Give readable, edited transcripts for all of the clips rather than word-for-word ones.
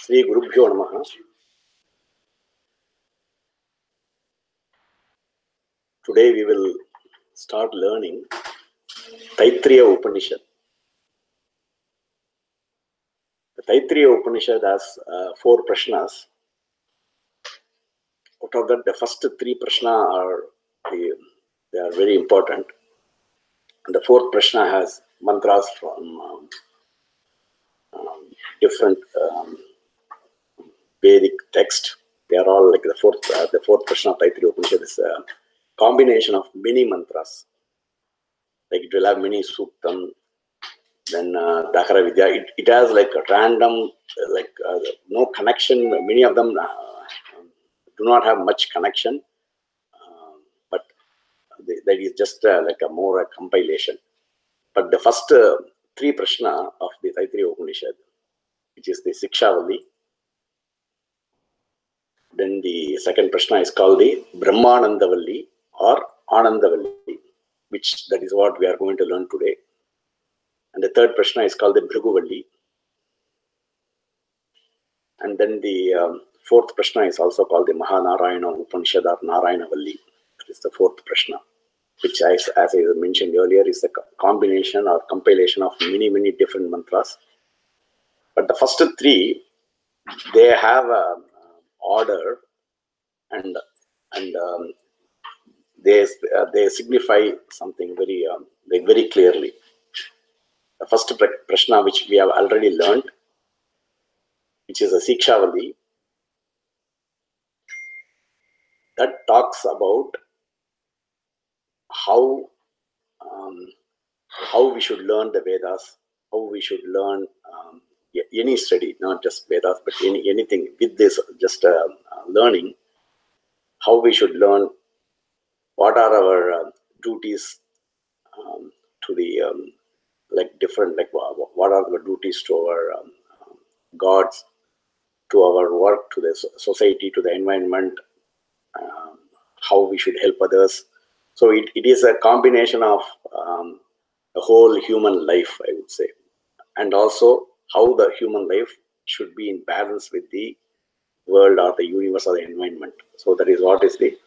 Sri Gurubhyo Namaha. Today we will start learning Taittiriya Upanishad. The Taittiriya Upanishad has 4 prashnas. Out of that, the first 3 prashna are they are very important. And the 4th prashna has mantras from different Vedic text. They are all like the fourth prashna of Taittiriya Upanishad is a combination of many mantras. Like it will have many suktam, then Dakara Vidya. It has like a random, no connection. Many of them do not have much connection, but that is just like a more compilation. But the first 3 prashna of the Taittiriya Upanishad, which is the Sikshavalli. Then the second prashna is called the Brahmanandavalli or Anandavalli, which that is what we are going to learn today. And the third prashna is called the Bhriguvalli. And then the 4th prashna is also called the Mahanarayana Upanishad or Narayanavalli. That is the 4th prashna, which as I mentioned earlier is a combination or compilation of many different mantras. But the first 3, they have a order and they signify something very clearly. The first prashna, which we have already learned, which is a Sikshavalli, that talks about how we should learn the Vedas, how we should learn any study, not just Vedas, but anything with this just learning, how we should learn, what are our duties to the what are the duties to our gods, to our work, to the society, to the environment, how we should help others. So it is a combination of the whole human life, I would say, and also how the human life should be in balance with the world or the universe or the environment. So that is what is the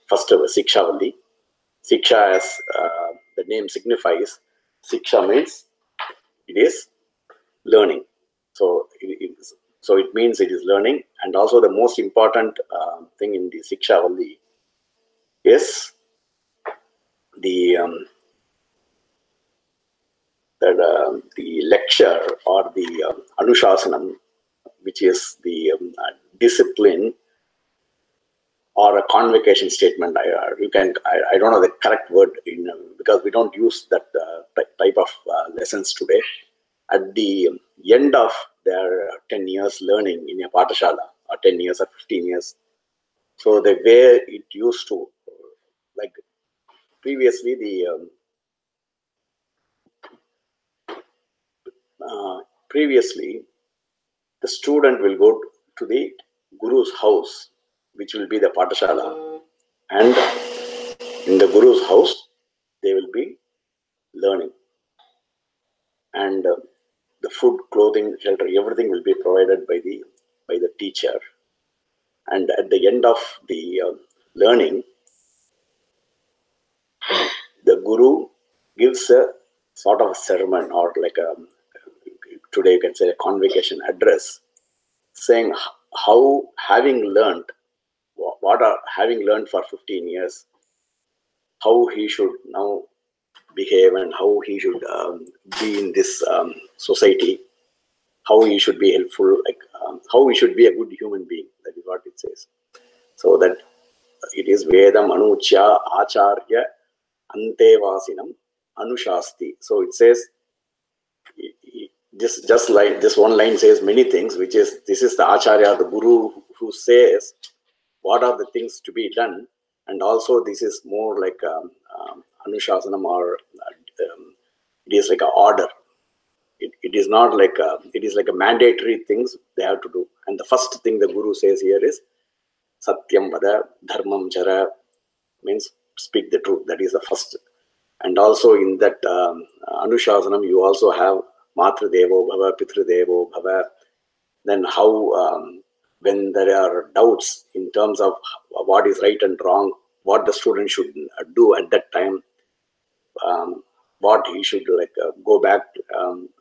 first Sikshavalli. Siksha, as the name signifies, Siksha means it is learning. So it means it is learning. And also the most important thing in the Sikshavalli is the lecture or the Anushasanam, which is the discipline or a convocation statement. I don't know the correct word because we don't use that type of lessons today. At the end of their 10 years learning in a Pathashala, or 10 years or 15 years, so the way it used to, like previously the student will go to the Guru's house, which will be the Pathashala, and in the Guru's house they will be learning, and the food, clothing, shelter, everything will be provided by the teacher. And at the end of the learning, the Guru gives a sort of a sermon, or like today you can say a convocation address, saying how having learned for 15 years, how he should now behave and how he should be in this society, how he should be helpful, how he should be a good human being. That is what it says. So that it is Vedam Anuchya Acharya Antevasinam Anushasti. So it says, just like this one line says many things, which is, this is the Acharya, the Guru, who says what are the things to be done. And also this is more like Anushasanam, or it is like an order. It is not like it is like a mandatory things they have to do. And the first thing the Guru says here is Satyam Vada Dharmam Chara, means speak the truth. That is the first. And also in that Anushasanam, you also have Matru Devo Bhava, Pitru Devo Bhava, then how, when there are doubts in terms of what is right and wrong, what the student should do at that time, what he should go back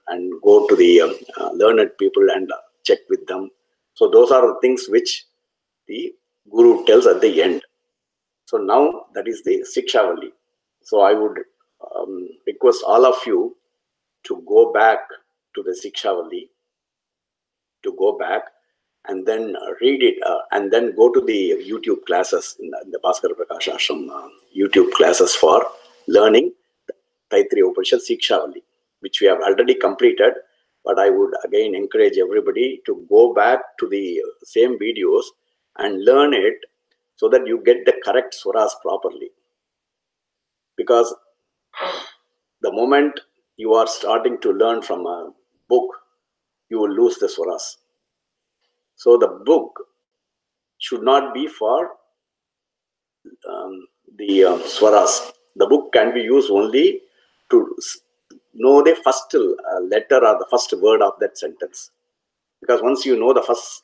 and go to the learned people and check with them. So those are the things which the Guru tells at the end. So now that is the Sikshavalli. So I would request all of you to go back to the Sikshavalli, to go back and then read it and then go to the YouTube classes, in the Bhaskara Prakasha Ashram YouTube classes for learning Taittiriya Upanishad Sikshavalli, which we have already completed. But I would again encourage everybody to go back to the same videos and learn it so that you get the correct swaras properly. Because the moment you are starting to learn from a book, you will lose the swaras. So the book should not be for the swaras. The book can be used only to know the first letter or the first word of that sentence. Because once you know the first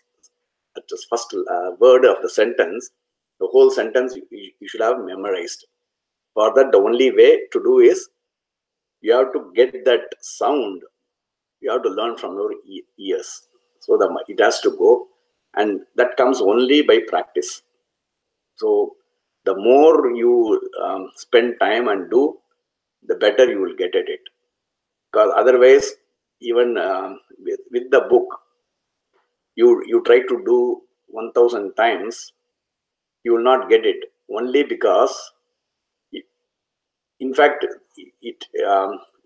word of the sentence, the whole sentence you should have memorized. For that, the only way to do is you have to get that sound. You have to learn from your ears. So it has to go, and that comes only by practice. So the more you spend time and do, the better you will get at it. Because otherwise, even with the book, you try to do 1000 times, you will not get it. Only because, in fact,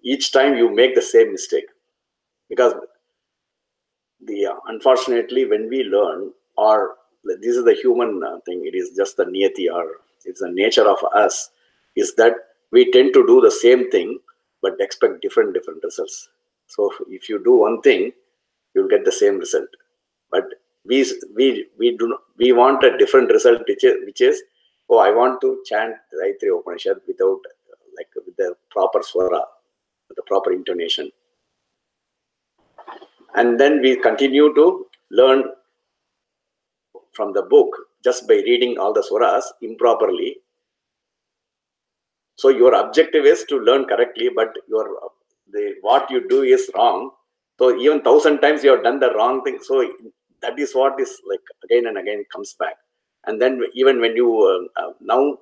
each time you make the same mistake. Because unfortunately, when we learn, or this is the human thing, it is just the niyati, or it's the nature of us, is that we tend to do the same thing but expect different results. So if you do one thing, you'll get the same result. But we want a different result, which is, oh, I want to chant Taittiriya Upanishad without with the proper swara, with the proper intonation. And then we continue to learn from the book just by reading all the swaras improperly. So your objective is to learn correctly, but what you do is wrong. So even 1000 times you have done the wrong thing. So that is what is again and again comes back. And then even when you now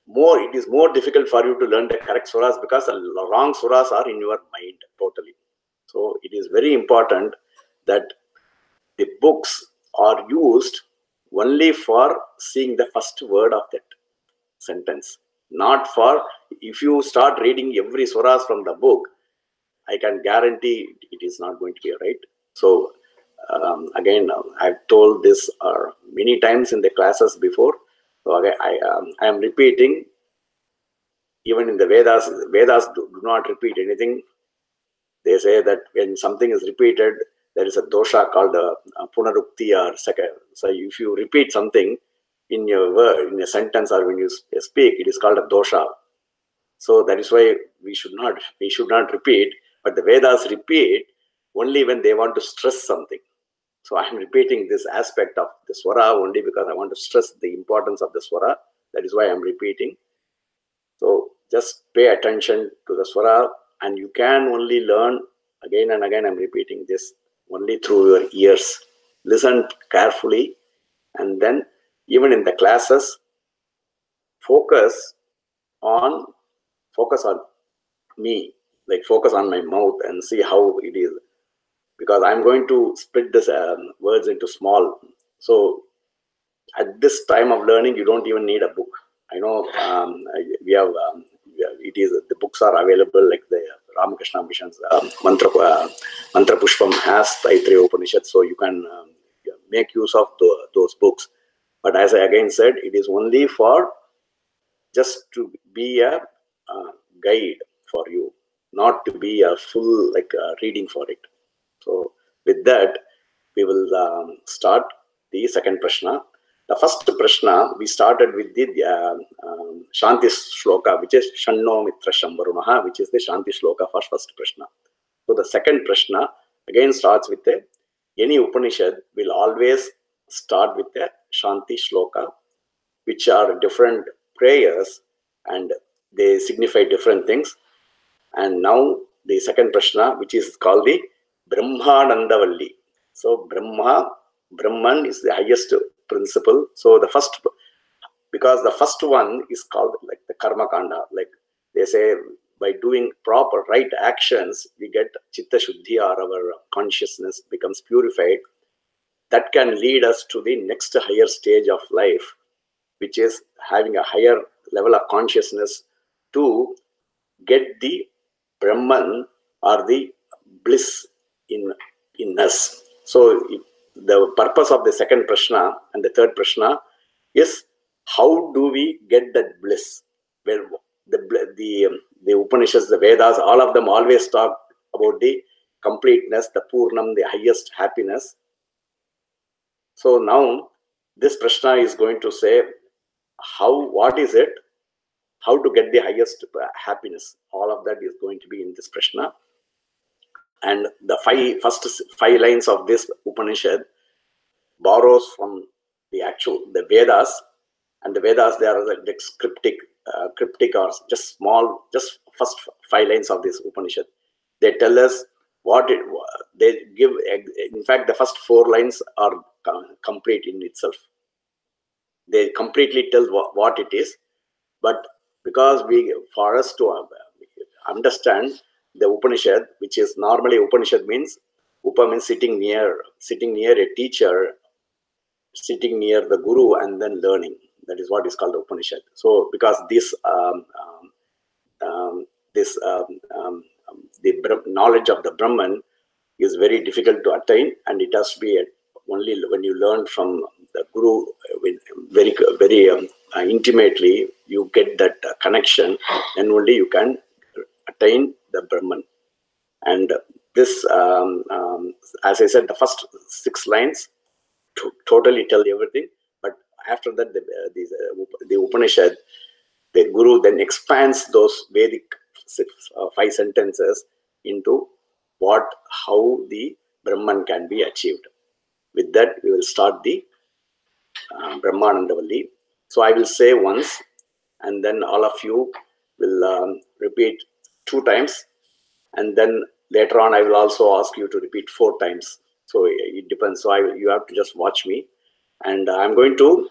it is more difficult for you to learn the correct swaras, because the wrong swaras are in your mind totally. So it is very important that the books are used only for seeing the first word of that sentence. Not for, if you start reading every swaras from the book, I can guarantee it is not going to be right. So again, I've told this many times in the classes before. So again, I am repeating. Even in the Vedas do not repeat anything. They say that when something is repeated, there is a dosha called punarukti or second. So if you repeat something in your word, in a sentence, or when you speak, it is called a dosha. So that is why we should not repeat. But the Vedas repeat only when they want to stress something. So I am repeating this aspect of the swara only because I want to stress the importance of the swara. That is why I am repeating. So just pay attention to the swara, and you can only learn again and again. I am repeating this only through your ears. Listen carefully, and then even in the classes, focus on me, focus on my mouth and see how it is. Because I'm going to split this words into small. So at this time of learning, you don't even need a book. I know we have, the books are available, like the Ramakrishna Mission's Mantra Pushpam has Taittiriya Upanishad, so you can make use of those books. But as I again said, it is only for just to be a guide for you, not to be a full reading for it. So with that, we will start the second prashna. The first prashna, we started with the Shanti Shloka, which is Shanno Mitra Shambarunaha, which is the Shanti Shloka for first prashna. So the second prashna again starts with the any Upanishad will always start with a Shanti Shloka, which are different prayers and they signify different things. And now the second Prashna, which is called the Brahmanandavalli. So Brahman is the highest principle. So the first, because the first one is called like the Karma Kanda, like they say, by doing proper right actions, we get Chitta Shuddhi, or our consciousness becomes purified. That can lead us to the next higher stage of life, which is having a higher level of consciousness to get the Brahman or the bliss in us. So the purpose of the second Prashna and the third Prashna is, how do we get that bliss? Well, the Upanishads, the Vedas, all of them always talk about the completeness, the Purnam, the highest happiness. So now this Prashna is going to say, what is it? How to get the highest happiness? All of that is going to be in this Prashna. And the first five lines of this Upanishad borrows from the Vedas. And the Vedas, they are like cryptic or just small, just first 5 lines of this Upanishad. They tell us they give. In fact, the first 4 lines are complete in itself. They completely tell what it is. But because for us to understand the Upanishad, which is normally Upanishad means, Upa means sitting near a teacher, sitting near the Guru and then learning. That is what is called the Upanishad. So because the knowledge of the Brahman is very difficult to attain, and it has to be only when you learn from the Guru very intimately, you get that connection, and only you can attain the Brahman. And this, as I said, the first 6 lines totally tell everything. But after that, the Upanishad, the Guru then expands those Vedic 5 sentences into how the Brahman can be achieved. With that, we will start the Brahmanandavalli. So I will say once, and then all of you will repeat 2 times, and then later on I will also ask you to repeat 4 times. So it depends. So you have to just watch me, and I'm going to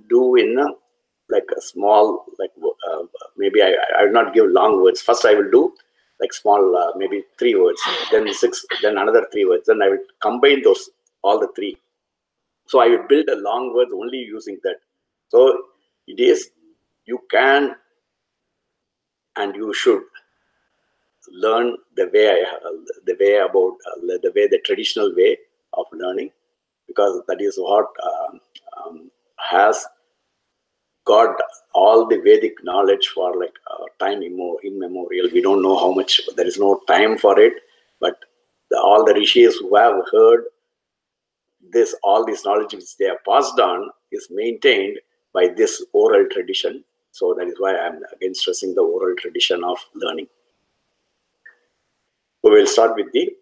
do in like a small, like maybe I will not give long words. First I will do like small, maybe 3 words, then 6, then another 3 words. Then I will combine those, all the 3. So I will build a long words only using that. So it is, you can and you should learn the traditional way of learning, because that is what has got all the Vedic knowledge for like time immemorial. We don't know how much, there is no time for it, but all the rishis who have heard this, all this knowledge which they have passed on is maintained by this oral tradition. So that is why I am again stressing the oral tradition of learning. We will start with the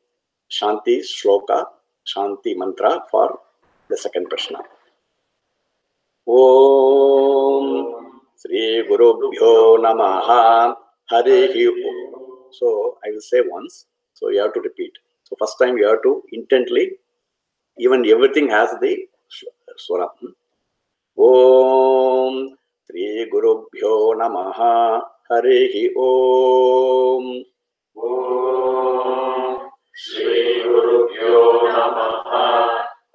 Shanti Shloka, Shanti Mantra for the second Prashna. Om Sri Gurubhyo Namaha Harihi Om. So I will say once, so you have to repeat. So first time you have to intently, even everything has the swara. Om Sri Gurubhyo Namaha Harihi Om. Om Shri Gurubhyo Namaha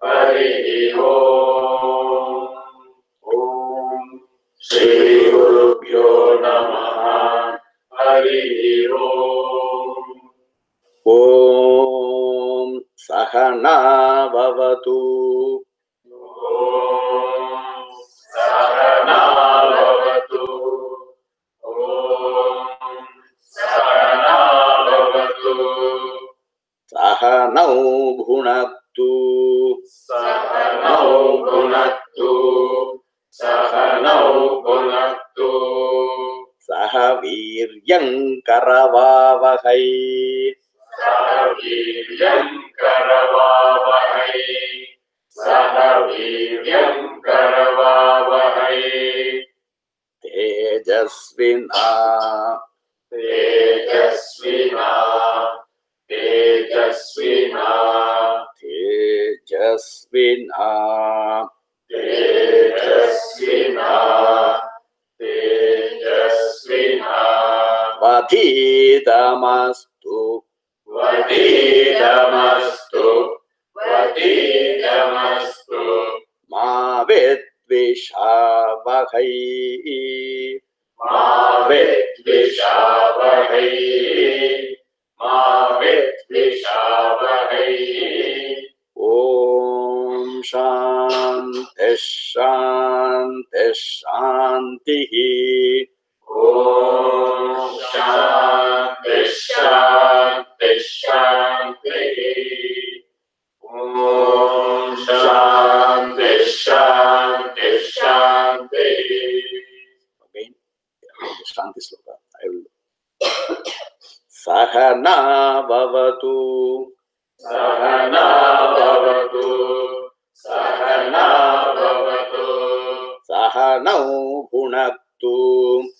Harihi Om. Om Shri Gurubhyo Namaha Harihi Om. Om Sahana Bhavatu. Om Sahana Bhavatu. Om Sahana Bhavatu. Sahanau Bhunaktu. Sahanau Bhunaktu. Sahanau Bhunaktu. Sahaviryam Karavavahai. Sahaviryam Karavavahai. Sahaviryam Karavavahai. Tejasvina. Tejasvina. Tejasvina. Tejasvina. Tejasvina. Tejasvina. Vadidamastu. Vadidamastu. Vadidamastu. Ma vidvishavahai. Ma vidvishavahai. Ma vidvishavahai. Om Shanti Shanti Shantihi. Om Shanti Shanti Shanti. Om Shanti Shanti Shanti. Again, the Shanti sloka. I will. Sahana bhavatu. Sahana bhavatu. Sahana bhavatu. Sahanau bhunaktu.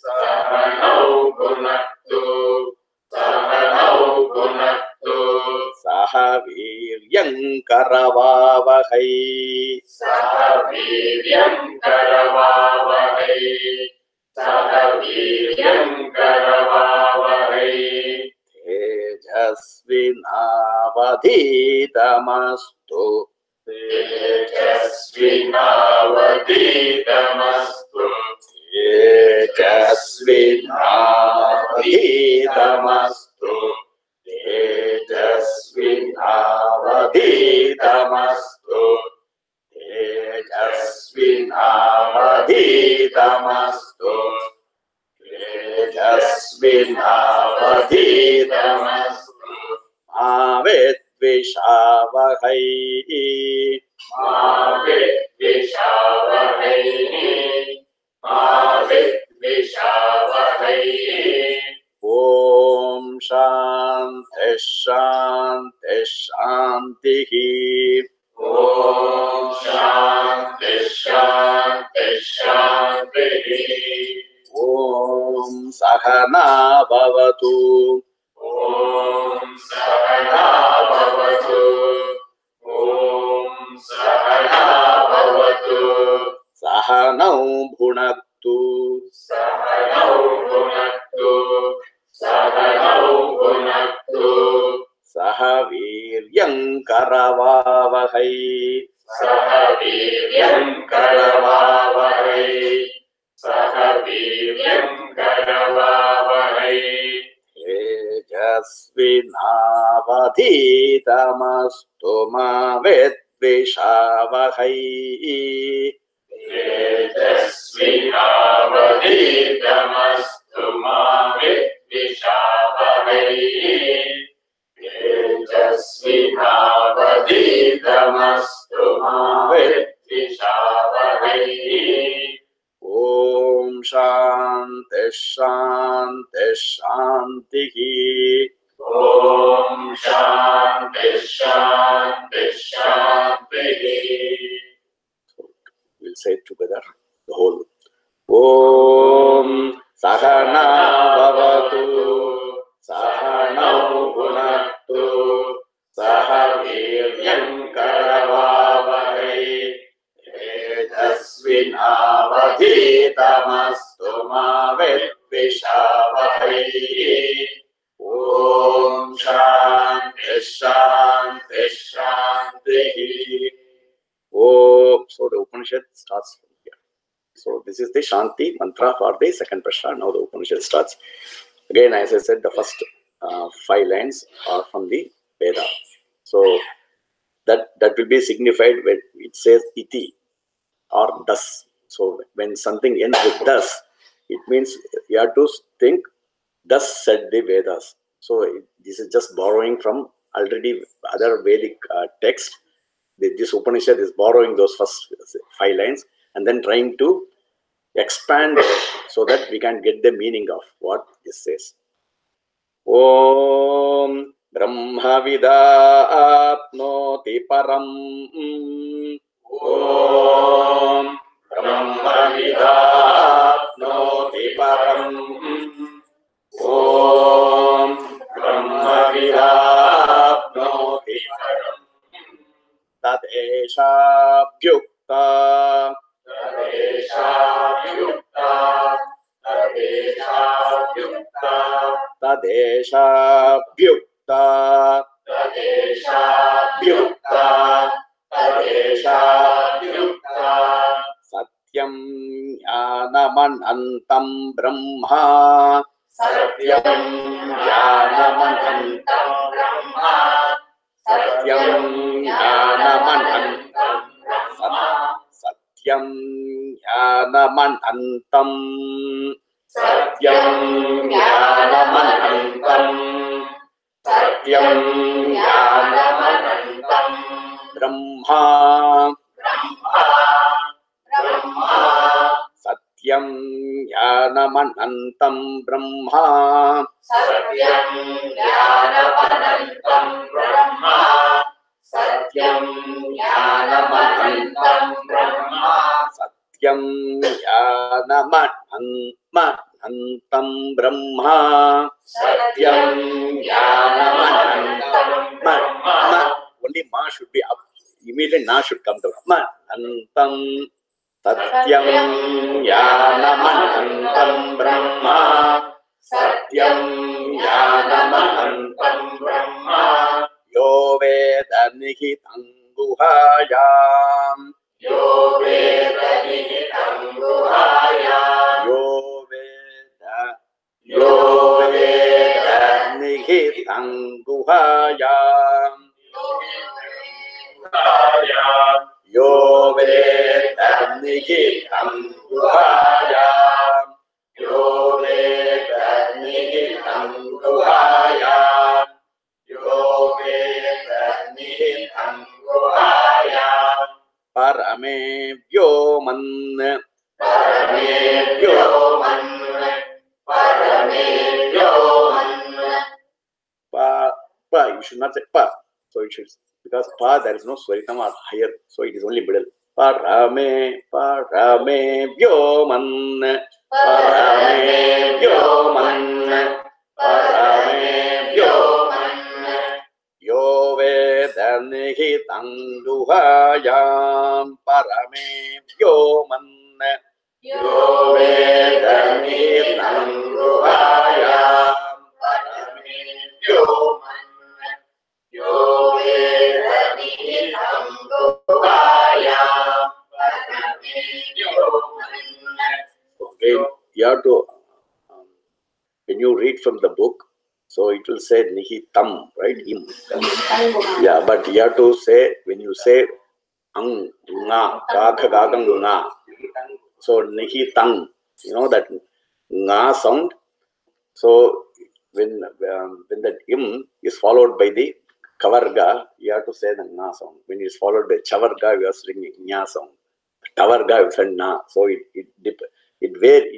Sahanau bhunaktu. Sahanau bhunaktu. Sahaviryam karavavahai. Sahaviryam karavavahai. Sahaviryam karavavahai. Tejasvinavadhitamastu. Tejasvinavadhitamastu. Tejasvinavadhitamastu. Tejasvinavadhitamastu. Tejasvinavadhitamastu. Tejasvinavadhitamastu. Avedvishavahai. Ma vidvishavahai. Ma vidvishavahai. Om Shanti Shanti Shantihi. Om Shanti Shanti Shanti. Om Sahana bhavatu. Om Sahana bhavatu. Om Sahana bhavatu. Sahanau bhunaktu. Sahanau bhunaktu. Sahanau bhunaktu. Sahaviryam karavavahai. Sahaviryam karavavahai. Sahaviryam karavavahai. Tejasvinavadhitamastu ma vidvishavahai. Tejasvinavadhitamastu ma vidvishavahai. Tejasvinavadhitamastu ma vidvishavahai. Om Shanti Shanti Shantihi. Om Shanti Shanti Shanti. We'll say it together, the whole. Om Sahana bhavatu. Sahanau bhunaktu. Sahaviryam karavavahai. Tejasvinavadhitamastu ma vidvishavahai. Om Shanti Shanti Shantihi. Oh, so the Upanishad starts from here. So this is the Shanti mantra for the second prashna. Now the Upanishad starts. Again, as I said, the first 5 lines are from the Veda. So that will be signified when it says iti or thus. So when something ends with thus, it means you have to think thus said the Vedas. So this is just borrowing from already other Vedic text. This Upanishad is borrowing those first 5 lines and then trying to expand so that we can get the meaning of what this says. Om Brahmavidapnoti param. Om Brahmavidapnoti param. Om Brahmavidapnoti param. Tadesha bhyukta. Tadesha bhyukta. Tadesha bhyukta. Tadesha bhyukta. Tadesha bhyukta. Tadesha bhyukta. Satyam jnanamanantam brahma. Satyam jnanamanantam brahma. Satyam jnanamanantam brahma. Satyam jnanamanantam. Satyam jnanamanantam. Satyam jnanamanantam. Brahma. Brahma. Brahma. Satyam jnanamanantam brahma. Satyam jnanamanantam brahma. Satyam jnanamanantam brahma. Satyam jnanamanantam brahma. Satyam jnanamanantam brahma. Only ma should be up. Immediately na should come down. Antam. Satyam jnanamanantam brahma. Satyam jnanamanantam brahma. Yo veda nihitam guhayam. Yo veda nihitam guhayam. Yo veda nihitam guhayam. Yo veda nihitam guhayam. Yo veda nihitam guhayam. Yo veda nihitam guhayam. Parame vyoman. Parame vyoman. Parame vyoman. Pa, you should not say pa. So it should, because pa there is no swaritam or higher, so it is only middle. Parame vyoman. Parame vyoman. Parame vyoman. Yo veda nihitam guhayam. Parame vyoman. Yo veda nihitam guhayam. Parame vyoman. Yo veda nihitam guhayam. Parame vyoman. Again, you have to, when you read from the book, so it will say nihitam, right? Im. Yeah, but you have to say, when you say ang, nga, kaka, gagang, nga. So nihitam, you know that nga sound. So when that im is followed by the kavarga, you have to say the nga sound. When it is followed by chavarga, you are saying nya sound. Tavarga, you say na. So it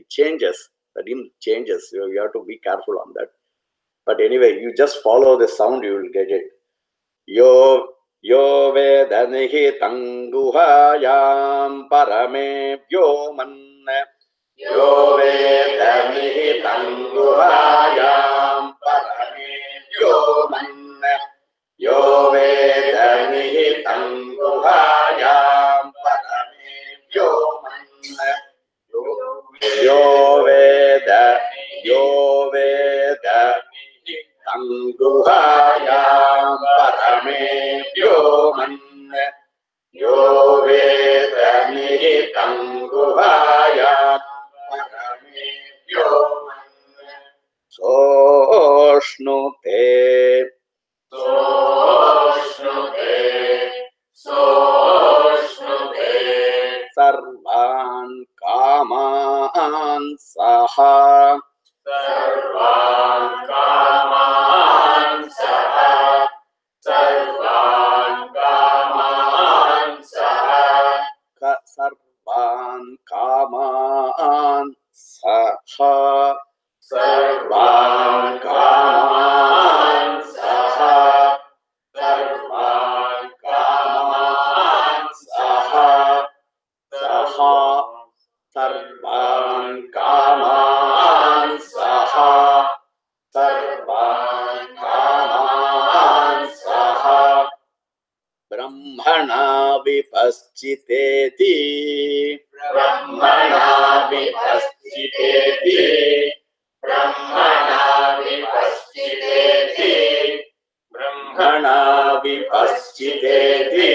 changes. The im changes. So you have to be careful on that. But anyway, you just follow the sound, you will get it. Yo veda nihitam guhayam parame vyoman. Yo veda nihitam guhayam parame vyoman. Yo veda nihitam guhayam parame vyoman. Yo veda Tanguhayam parame vyoman. Yo veda nihitam guhayam parame vyoman. Soshnute. Sarvan kaman saha. Sarvan kaman saha. Sarvan kaman saha. Sarvan kaman saha. Sarvan kaman saha. Sarvan Kaman Saha. Sarvan Kaman Saha. Brahmana Vipaschiteti. Brahmana Vipaschiteti. Brahmana Vipaschiteti. Brahmana Vipaschiteti.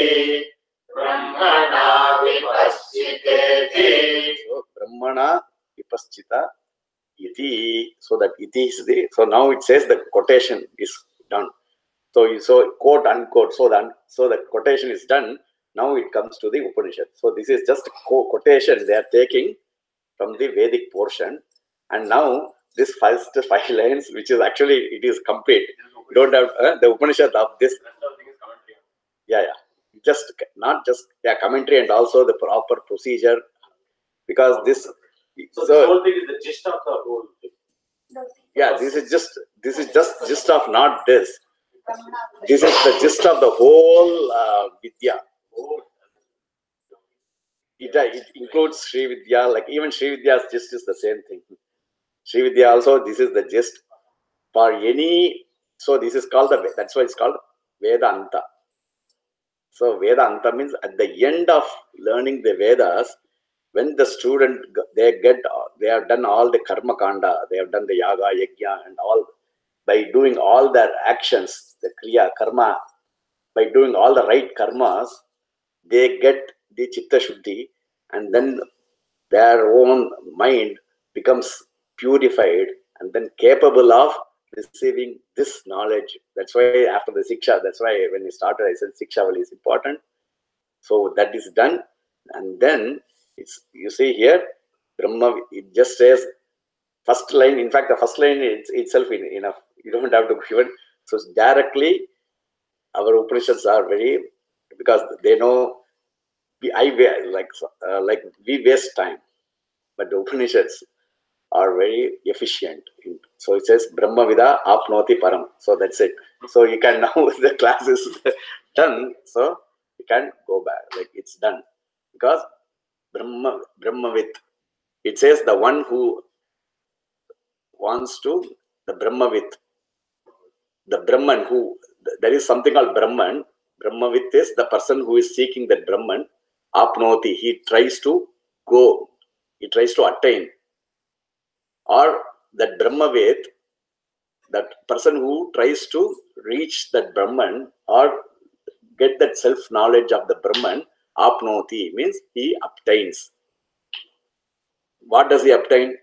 Brahmana Vipaschiteti. So Brahmana Vipaschita iti. So that iti is the. So now it says the quotation is done. So quote unquote. So the quotation is done. Now it comes to the Upanishad. So this is just a quotation they are taking from the Vedic portion, and now this first 5 lines, which is actually it is complete. You don't have the Upanishad of this. Yeah. Just not just commentary and also the proper procedure, because this. So the whole thing is the gist of the whole thing. Yeah, this is just gist of not this. This is the gist of the whole Vidya. It includes Sri Vidya, like even Sri Vidya's gist is the same thing. Sri Vidya also, this is the gist for any. So this is called that's why it's called Vedanta. So Vedanta means at the end of learning the Vedas, when the student they have done all the karma kanda, they have done the yaga, yajna and all, by doing all their actions, the kriya, karma, by doing all the right karmas, they get the chitta shuddhi, and then their own mind becomes purified and then capable of receiving this knowledge. That's why after the siksha, that's why when we started I said sikshavali is important. So that is done, and then it's, you see here Brahma, it just says first line. In fact, the first line itself enough. You don't have to give it. So directly our Upanishads are very, because they know we waste time, but the Upanishads are very efficient. So it says Brahma Vida Apnoti Param. So that's it. So you can now the class is done. So you can go back. Like it's done. Because Brahmavit, it says the one who wants to, the Brahmavit, the Brahman who, there is something called Brahman. Brahmavit is the person who is seeking that Brahman. Apnoti, he tries to go, he tries to attain. Or that Brahmavit, that person who tries to reach that Brahman or get that self-knowledge of the Brahman, apnoti means he obtains. What does he obtain?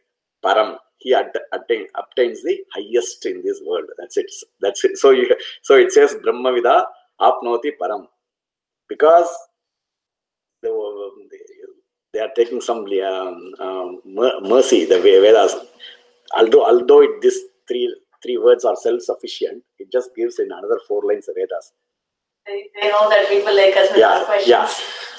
Param. He obtains the highest in this world. That's it. That's it. So it says Brahma Vida apnoti param, because they are taking some mercy, the Vedas. Although these three words are self-sufficient, it just gives in another 4 lines of Vedas. They know that people like us will ask questions. Yeah.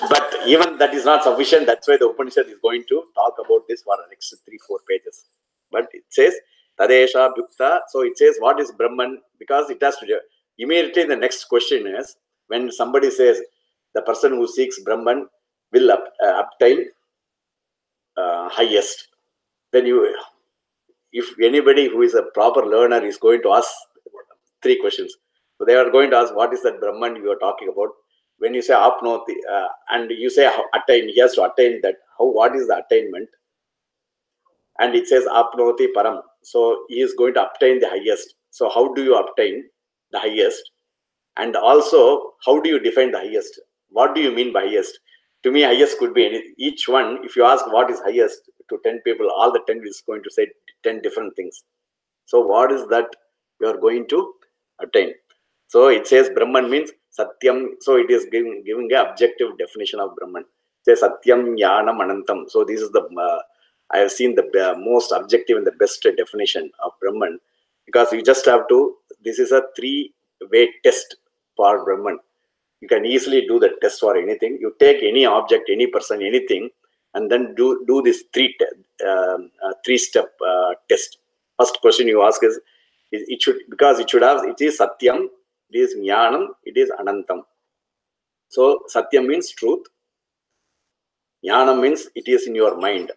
But even that is not sufficient. That's why the Upanishad is going to talk about this for the next 3-4 pages. But it says Tadesha Bhukta. So it says what is Brahman, because it has to do. Immediately the next question is, when somebody says the person who seeks Brahman will obtain highest, then if anybody who is a proper learner is going to ask 3 questions. So they are going to ask, what is that Brahman you are talking about? When you say apnoti and you say attain, he has to attain that. What is the attainment? And it says apnoti param. So he is going to obtain the highest. So how do you obtain the highest? And also, how do you define the highest? What do you mean by highest? To me, highest could be anything. Each one, if you ask what is highest to 10 people, all the 10 is going to say 10 different things. So what is that you are going to attain? So it says Brahman means Satyam. So it is giving an objective definition of Brahman. It says Satyam Jnanam Anantam. So this is the, I have seen the most objective and the best definition of Brahman, because you just have to, this is a 3-way test for Brahman. You can easily do the test for anything. You take any object, any person, anything, and then do this 3-step test. First question you ask is, it should, because it should have, it is Satyam, it is Jnanam, it is Anantam. So Satyam means truth. Jnanam means it is in your mind.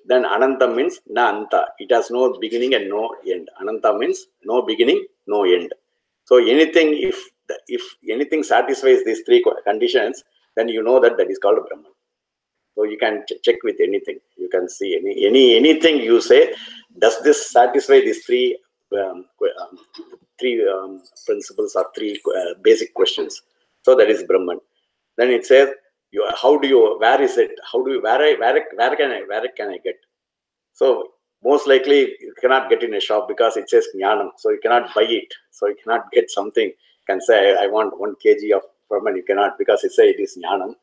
Then Ananta means na anta. It has no beginning and no end. Ananta means no beginning, no end. So anything, if anything satisfies these three conditions, then you know that is called Brahman. So you can check with anything. You can see anything you say. Does this satisfy these three principles or three basic questions? So that is Brahman. Then it says, where is it? Where can I get? So most likely you cannot get in a shop because it says Jnanam. So you cannot buy it. So you cannot get something. You can say, I want 1 kg of Brahman. You cannot, because it says it is Jnanam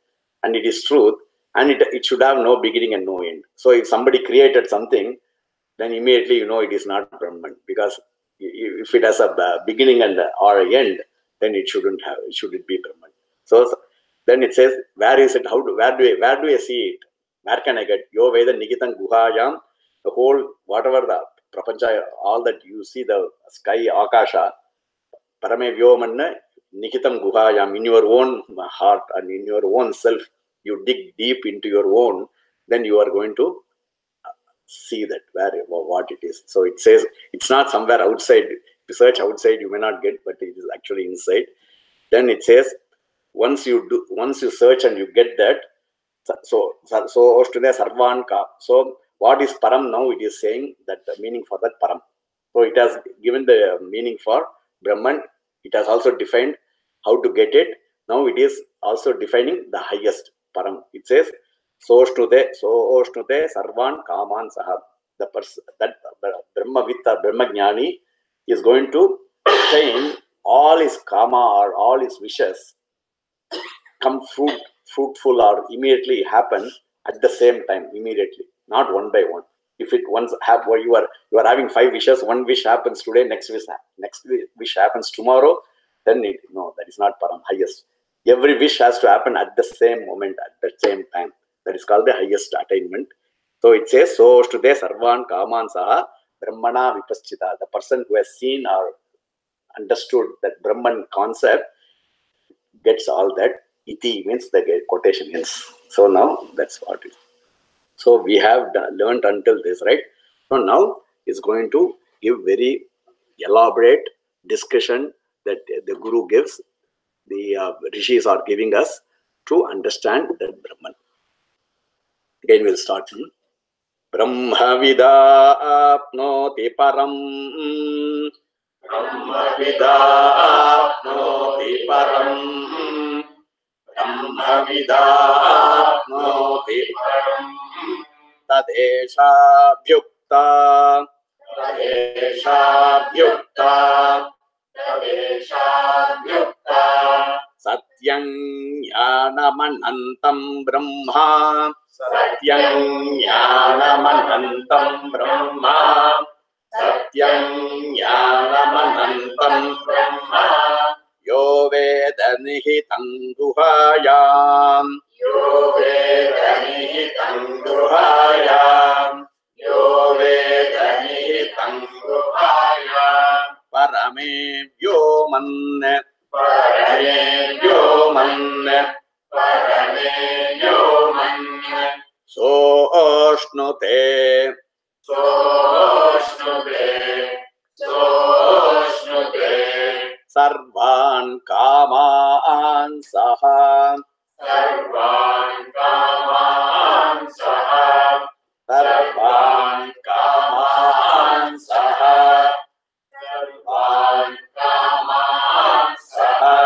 and it is truth, and it should have no beginning and no end. So if somebody created something, then immediately you know it is not Brahman, because if it has a beginning and or an end, then it shouldn't be Brahman. So then it says, where is it? Where do I see it? Where can I get? Yo Veda Nikitan Guhayam, the whole, whatever the prapancha, all that you see, the sky, Akasha, Parame Vyomanna, Nikitam Guhayam, in your own heart and in your own self, you dig deep into your own, then you are going to see that what it is. So it says it's not somewhere outside. If you search outside, you may not get, but it is actually inside. Then it says, once you search and you get that, so Oshtune Sarvan Ka. So what is Param now? It is saying that the meaning for that Param. So it has given the meaning for Brahman. It has also defined how to get it. Now it is also defining the highest Param. It says, So Oshnute Sarvan Kaman Saha. The Brahmavita, Brahmajnani is going to attain all his kama or all his wishes come fruitful or immediately happen at the same time, immediately, not one by one. If it once you are having 5 wishes, one wish happens today, next wish happens tomorrow, then that is not Param, highest. Every wish has to happen at the same moment, at the same time. That is called the highest attainment. So it says, so today Sarvan Kaman Saha Brahmana Vipaschita. The person who has seen or understood that Brahman concept gets all that. Iti means the quotation ends. So now that's what it is. So we have learned until this, right? So now it's going to give very elaborate discussion that the Guru gives, the Rishis are giving us to understand that Brahman. Again we'll start. Brahmavida apnoti param. Brahmavida apnoti param. Brahmavida apnoti param. Tadesha bhyukta. Tadesha bhyukta. Tadesha bhyukta. Satyam jnanamanantam brahma. Satyam jnanamanantam brahma. Satyam jnanamanantam brahma. Yo Veda nihitam guhayam. Yo Veda nihitam guhayam. Yo Veda nihitam guhayam. Parame vyoman. Parame vyoman. Parame vyoman. So oshnute. So oshnute. So oshnute. Sarvan kaman saha. Sarvan kaman saha. Sarvan kaman saha. Sarvan kaman saha.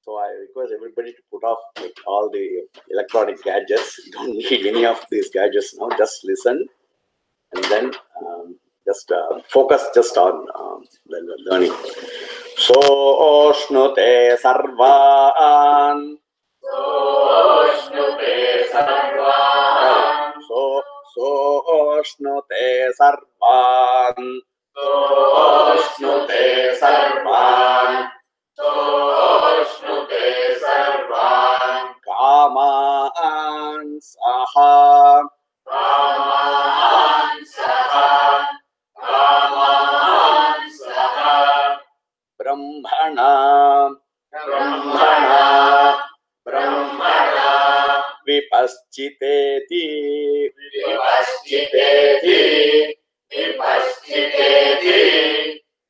So I request everybody to put off all the electronic gadgets. You don't need any of these gadgets now. Just listen and then just focus just on the learning. So oshnute sarvan. So oshnute sarvan. So oshnute sarvan. So oshnute sarvan. So oshnute sarvan. Kaman saha. Kaman saha. Kaman saha. Brahmana. Brahmana. Brahmana. Vipaschita. vipaschiteti vipaschiteti vipaschiteti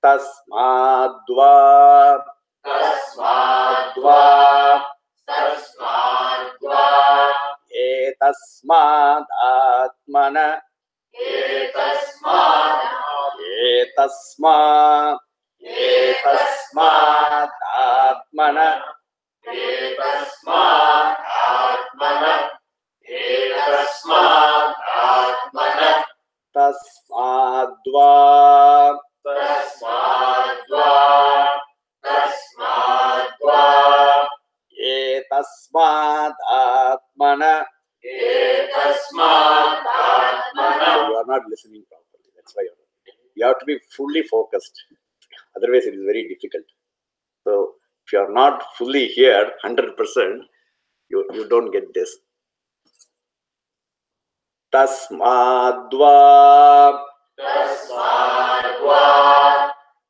tasmadva tasmadva tasmadva etasmadatmana etasmadatmana tasmadva etasmadatmana. So you are not listening properly. That's why you have to be fully focused. Otherwise, it is very difficult. So if you are not fully here, 100%, you don't get this. Tasmadva tasmadva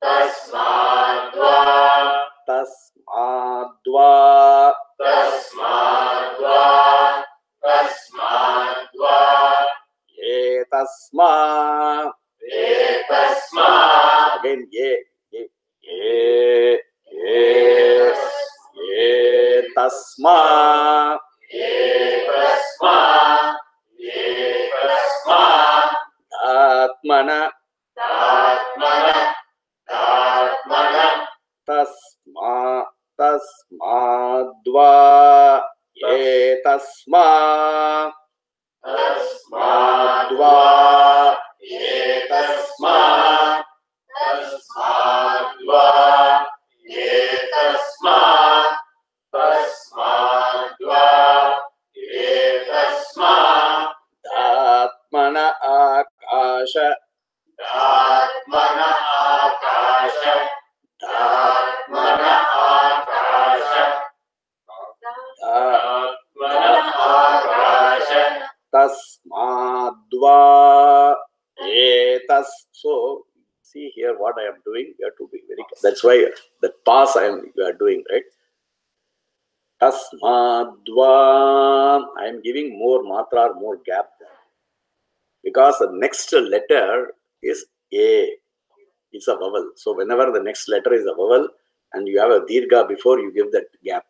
tasmadva tasmadva tasmadva tasmadva etasma. etasma Again, tasma. etasma etasma Atmana atmana atmana tasmadva etasma tasmadva etasma tasmadva etasma tasmadva etasma atmana akasha atmana akasha atmana akasha atmana akasha tasmadva etas. So see here what I am doing. You have to be very. That's why that pass you are doing, right? Tasmadva. I am giving more matra or more gap there. Because the next letter is A. It's a vowel. So whenever the next letter is a vowel and you have a dirgha before, you give that gap.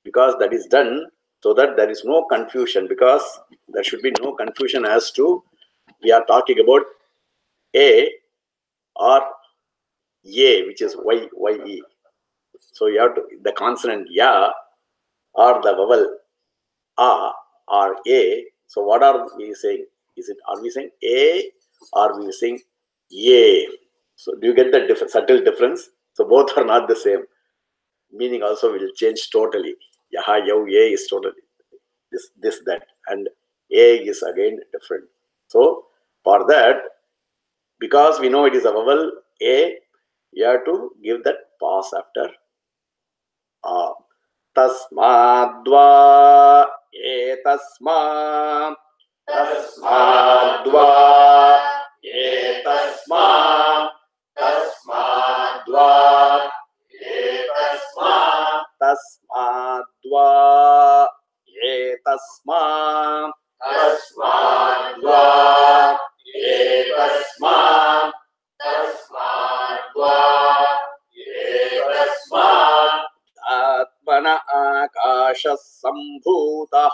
Because that is done so that there is no confusion. Because there should be no confusion as to we are talking about A or Ye, which is Y-E. So you have to, the consonant Ya or the vowel A or A. So what are we saying? Are we saying A or are we saying Ye? So do you get the subtle difference? So both are not the same. Meaning also will change totally. Yaha, Yav, Ye is totally this, that. And A is again different. So for that, because we know it is a vowel A, you have to give that pause after A. Tasmadva etasma. Tasmadva etasma. tasmadva etasma Tasmadva etasma. tasmadva etasma tasmadva etasma Atmana akasha sambhutah.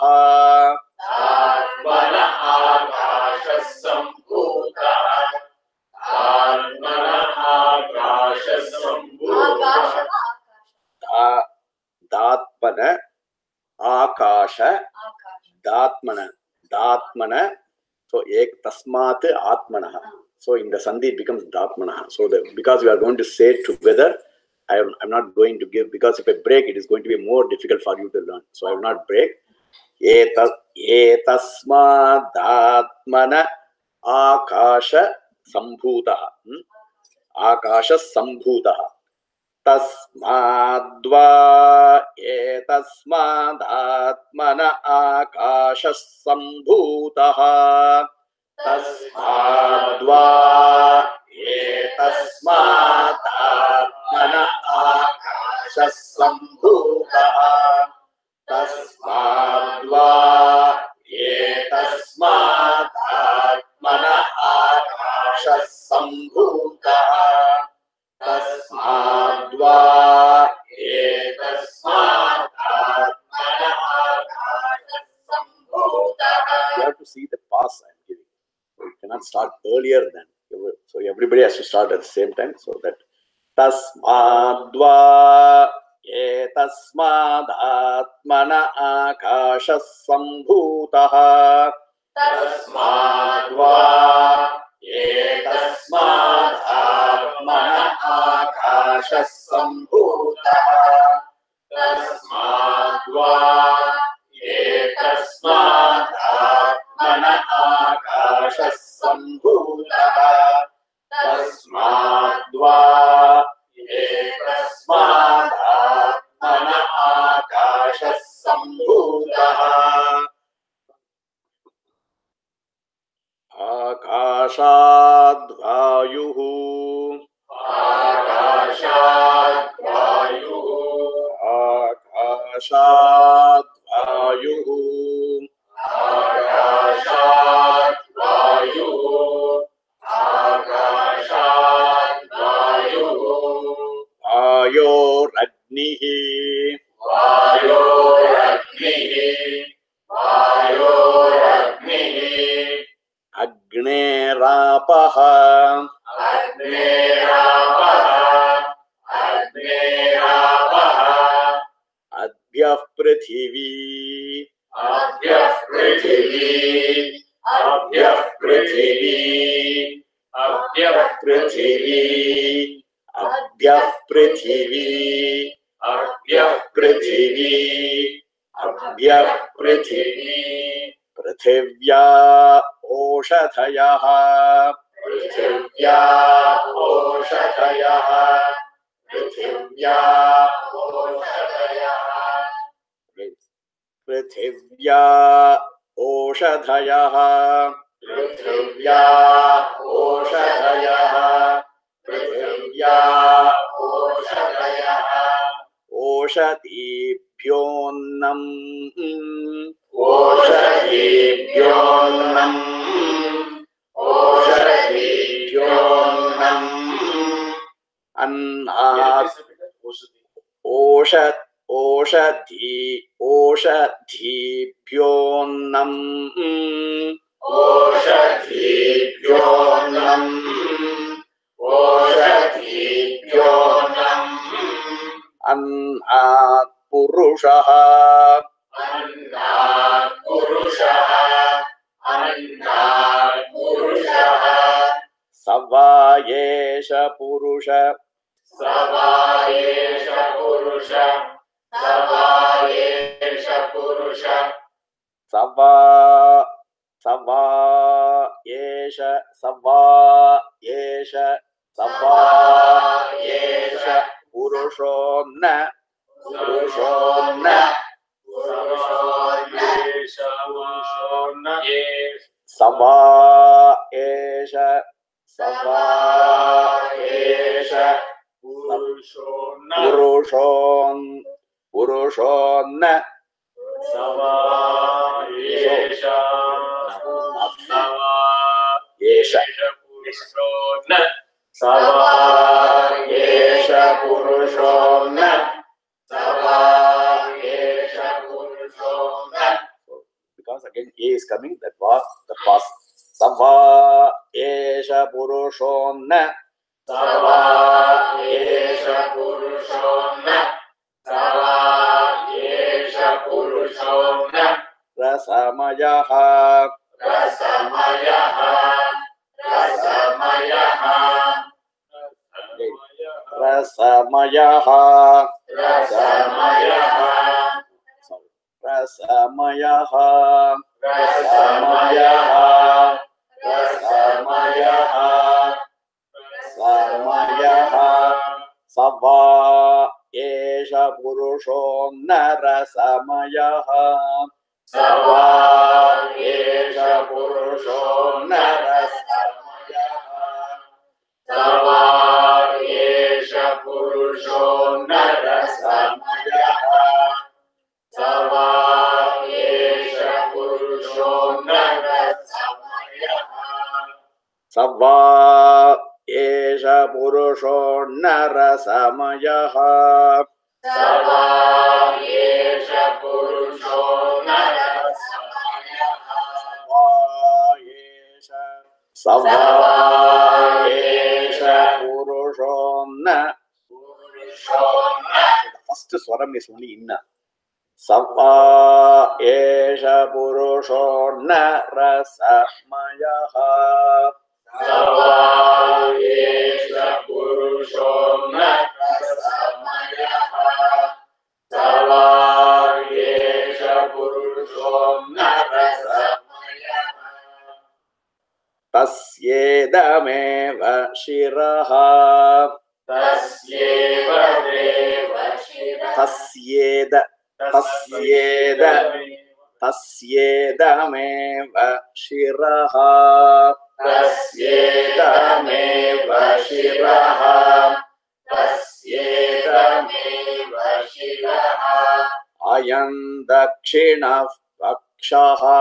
atmana akasha sambhutah atmana akasha sambhutah Datmana akasha datmana. So ek tasmat atmana. So in the sandhi it becomes datmana. So because we are going to say it together, I'm not going to give, because if I break, it is going to be more difficult for you to learn. So I will not break. Etasmadatmana akasha sambhutah. Akasha sambhutah. Tasmadva etasmadatmana akasha sambhutah. Tasmadva etasmadatmana akasha sambhutah. tasmadva etasmad atmana akashas sambhutah tasmadva etasmad atmana akashas sambhutah. You have to see the pass I am giving. You cannot start earlier than. So everybody has to start at the same time, so that tasmadva etasmad atmana akashas sambhutah tasmadva etasmad atmana akashas sambhutah tasmadva etasmad atmana akashas sambhutah tasmadva etasmad atmana akashas sambhutah akashad vayuhu akashad vayuhu akashad vayuhu akashad vayuhu akashad vayuhu vayoragnihi vayoragnihi vayoragnihi agnerapah agnerapah agnerapah adhyah prithvi adhyah prithvi adhyah prithvi adhyah prithvi adhyah prithvi adhyah prithvi adhyah prithvi prithivya oshadhayah prithivya oshadhayah prithivya oshadhayah prithivya oshadhayah prithivya oshadhayah prithivya oshadhayah oshadibhyonnam oshadibhyonnam oshadibhyonnam annat oshad oshadibhyonnam oshadibhyonnam oshadibhyonnam annat purushah annat purushah annat purushah savayesha purusha savayesha purusha savayesha purusha savayesha purushonna savayesha purushonna savayesha savayesha purushonna savayesha purushonna. Because again A is coming, that was the past. Savayesha purushonna savayesha purushonna savayesha purushonna rasamayah rasamayah rasamayah rasamayah rasamayah rasamayah rasamayah rasamayah rasamayah savayesha purushonna rasamayah savayesha purushonna rasamayah savayesha purushonna rasamayah savayesha Sava esha purusho nara samayaha. Sava esha purusho na. The first swaram is only inna. Sava esha purusho nara samayaha. Tasyedameva shiraha. Tasyedameva shiraha. Ayam dakshina pakshaha.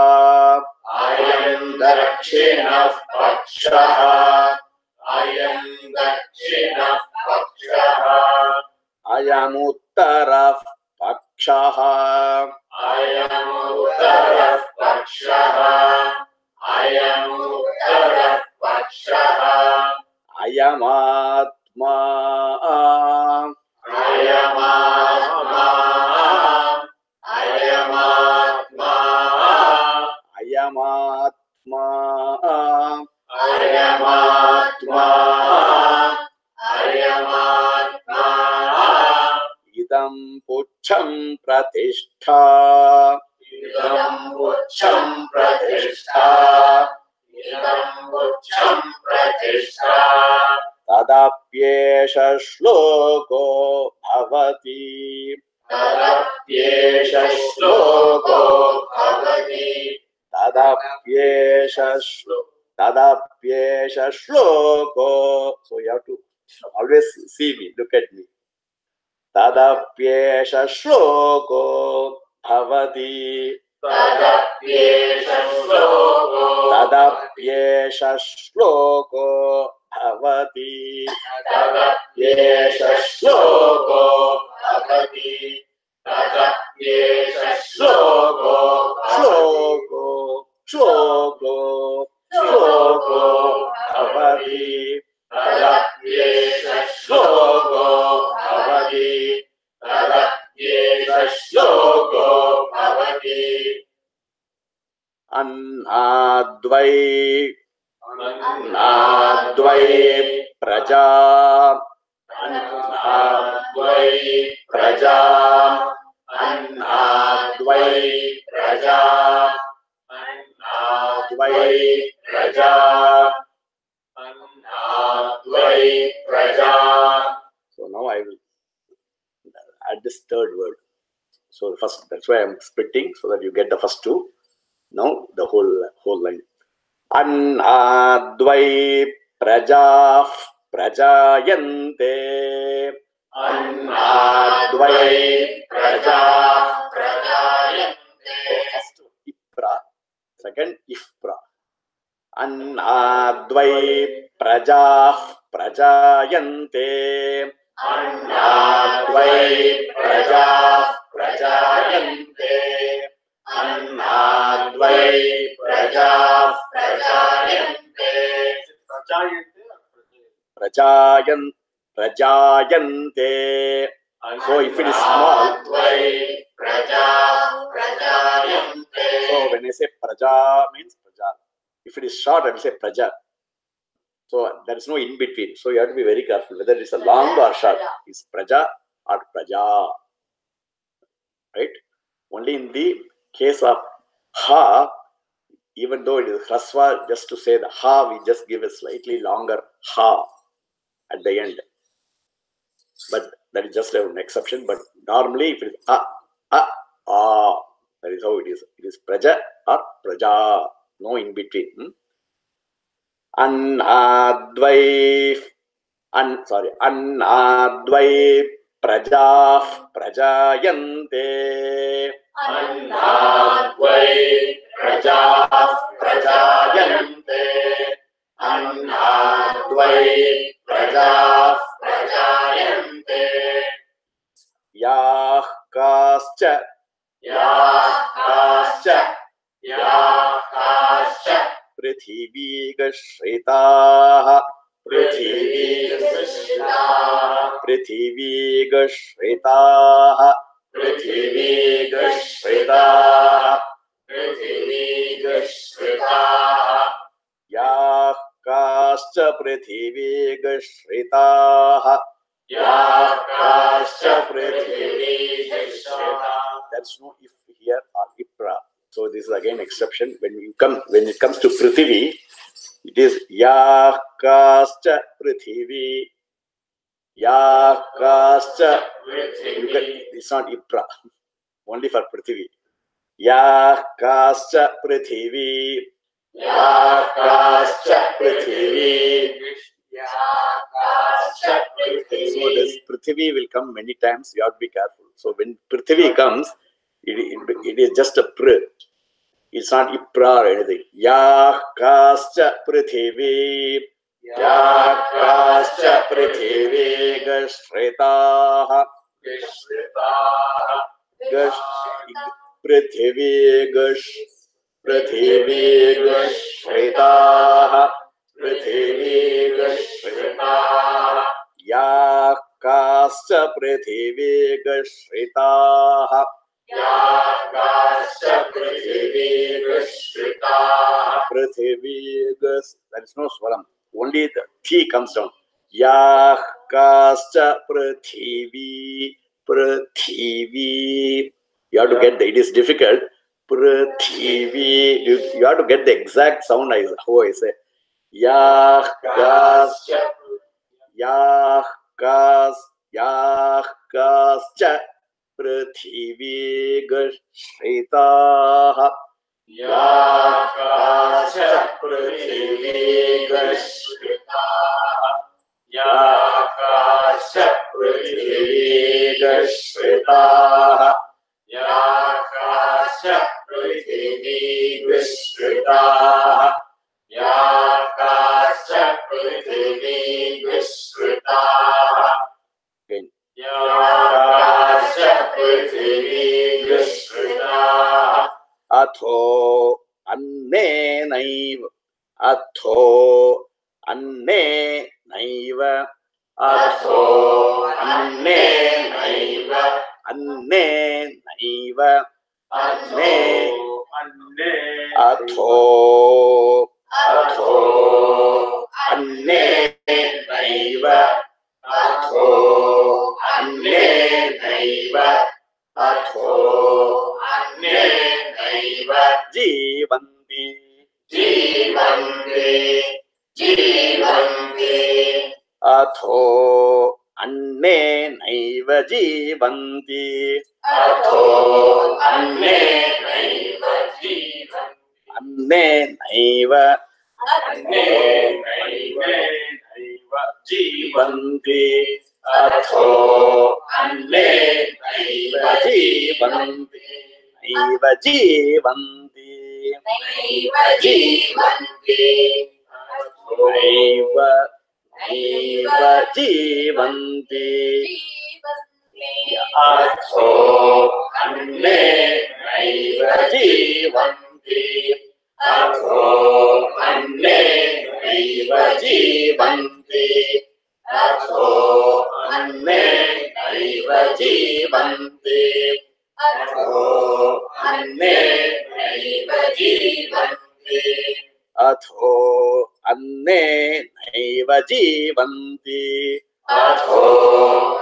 Ayam uttara pakshaha. Ayam atma. Idam pucham pratishtha. Tadapyesha shloko bhavati. Tadapyesha shloko. So you have to always see me, look at me. Tadapyesha shloko bhavati. Tadapyesha shloko bhavati. Annadvai praja. So now I will add this third word. So the first, that's why I'm splitting so that you get the first two. Now the whole line. Annadvai praja prajayante. Annadvai praja prajayante. So first ipra, second ifpra. Annadvai praja prajayante. Annadvai praja prajayante. Annadvai praja prajayante. Prajayante. So if it is small, so when I say praja means praja. If it is short, I will say praja. So there is no in between. So you have to be very careful whether it is a long or short. Is praja or praja, right? Only in the case of ha, even though it is hrasva, just to say the ha, we just give a slightly longer ha at the end. But that is just an exception. But normally, if it is that is how it is. It is praja or praja, no in between. Annadvai praja prajayante. Annadvai praja Prithivigashritah Prithivigashritah Prithivigashritah Prithivigashritah Prithivigashritah Yah kascha prithivigashritah Yakascha prithivigashritah. There's no if here or ipra. So this is again exception. When it comes to Prithvi, it is Yakascha Prithvi. Yakascha Prithvi. It's not ipra. Only for Prithvi. Yakascha Prithvi. Yakascha Prithvi. Yakascha Prithvi. So this Prithvi will come many times. You have to be careful. So when Prithvi comes, it is just a pr. It's not ipra or anything. Yakascha Prithvi. Yakascha Prithvi Gashritah. Prithvi Gashritah. Prithvi Gashritah. Yakascha Prithvi Gashritah. Yakascha Prithvi Gashritah. Prithvi Gas. There is no swaram. Only the T comes down. Yakascha Prithvi. Prithvi. You have to get the, it is difficult. Prithvi. You have to get the exact sound how I say. Yakascha. Yakascha Prithvi Gashritah. Yakascha Prithvi Gashritah. Yakascha Prithvi Gashritah. Yakascha Prithvi Gashritah. Yakascha Prithvi Gashritah. Again. Yakascha Prithvi Gashritah. Atho anne naiva. Atho anne naiva. Atho anne naiva. Anne naiva. Atho anne naiva. Atho anne naiva. Atho anne naiva. Jivanti. Jivanti. Jivanti. Atho anne naiva jivanti. Atho anne naiva jivanti. Anne naiva. Anne naiva jivanti. Atho anne naiva jivanti. Naiva jivanti. Naiva jivanti. Naiva jivanti. Atho anne naiva jivanti. Atho anne naiva jivanti. Atho anne naiva jivanti. Atho anne naiva jivanti. Atho anne naiva jivanti. Atho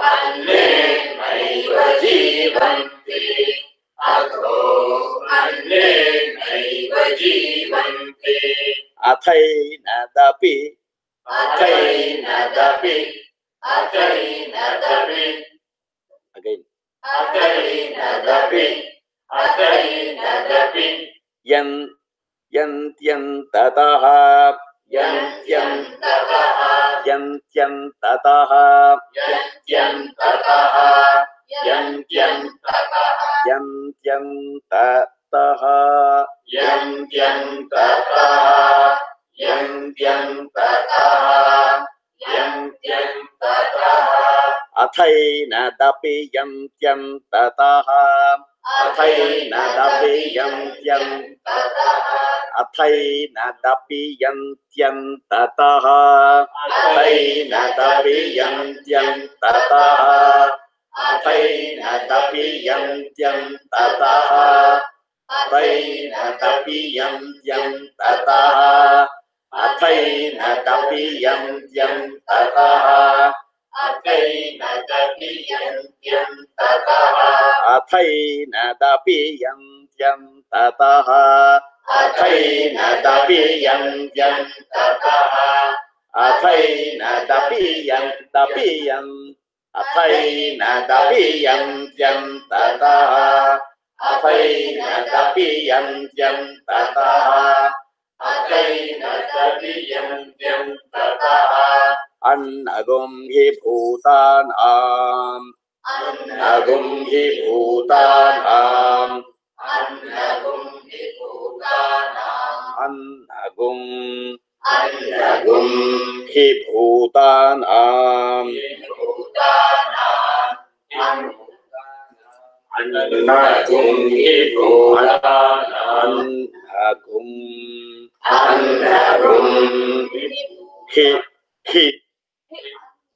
anne naiva jivanti. Atho anne naiva jivanti. Athainadapi. Athainadapi. Athainadapi. Again. Athainadapi. Athainadapi. Yantyantataha. Yantyantataha. Yantyantataha. Yantyantataha. Yantyantataha. Yantyantataha. Yantyantataha. Yantyantataha. Yantyantataha. Athainadapi yantyantataha. Athainadapi yantyantataha. अथैनदपियन्त्यन्ततः अथैनदपियन्त्यन्ततः अथैनदपियन्त्यन्ततः अथैनदपियन्त्यन्ततः अथैनदपियन्त्यन्ततः अथैनदपियन्त्यन्ततः अथैनदपियन्त्यन्ततः अथैनदपियन्त्यन्ततः अथैनदपियन्त्यन्ततः अथैनदपियन्त्यन्ततः अथैनदपियन्त्यन्ततः अन्नगुं हि भूतानाम् अन्नगुं हि भूतानाम् अन्नगुं हि भूतानाम् अन्नगुं हि भूतानाम् अन्नगुं हि भूतानाम् अन्नगुं हि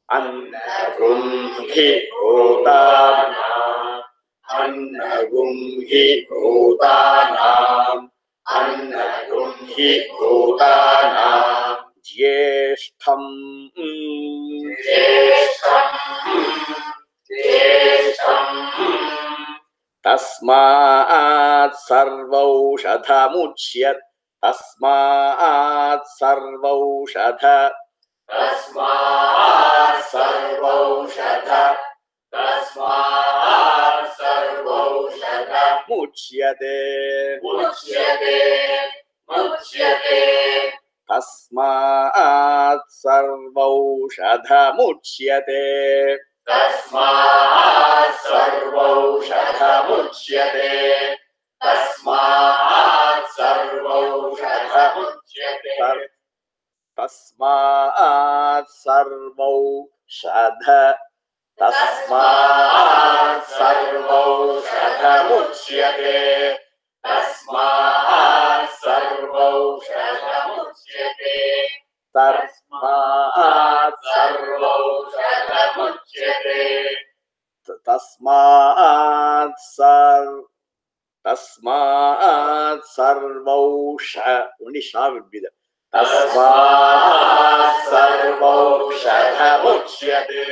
अन्नगुं हि भूतानाम् अन्नगुं हि भूतानाम् अन्नगुं हि भूतानाम् ज्येष्ठं तस्मात् सर्वौषधमुच्यते तस्मात् सर्वौषध तस्मात् सर्वौषध तस्मात् सर्वौषध मुच्यते मुच्यते मुच्यते तस्मात् सर्वौषध मुच्यते तस्मात् सर्वौषध मुच्यते तस्मात् सर्वौषध मुच्यते तस्मात् सर्वौषध तस्मात् सर्वौषध मुच्यते तस्मात् सर्वौषध मुच्यते तस्मात् सर्वौषध मुच्यते तस्मात् सर्वौषध तस्मात् सर्वौषध मुच्यते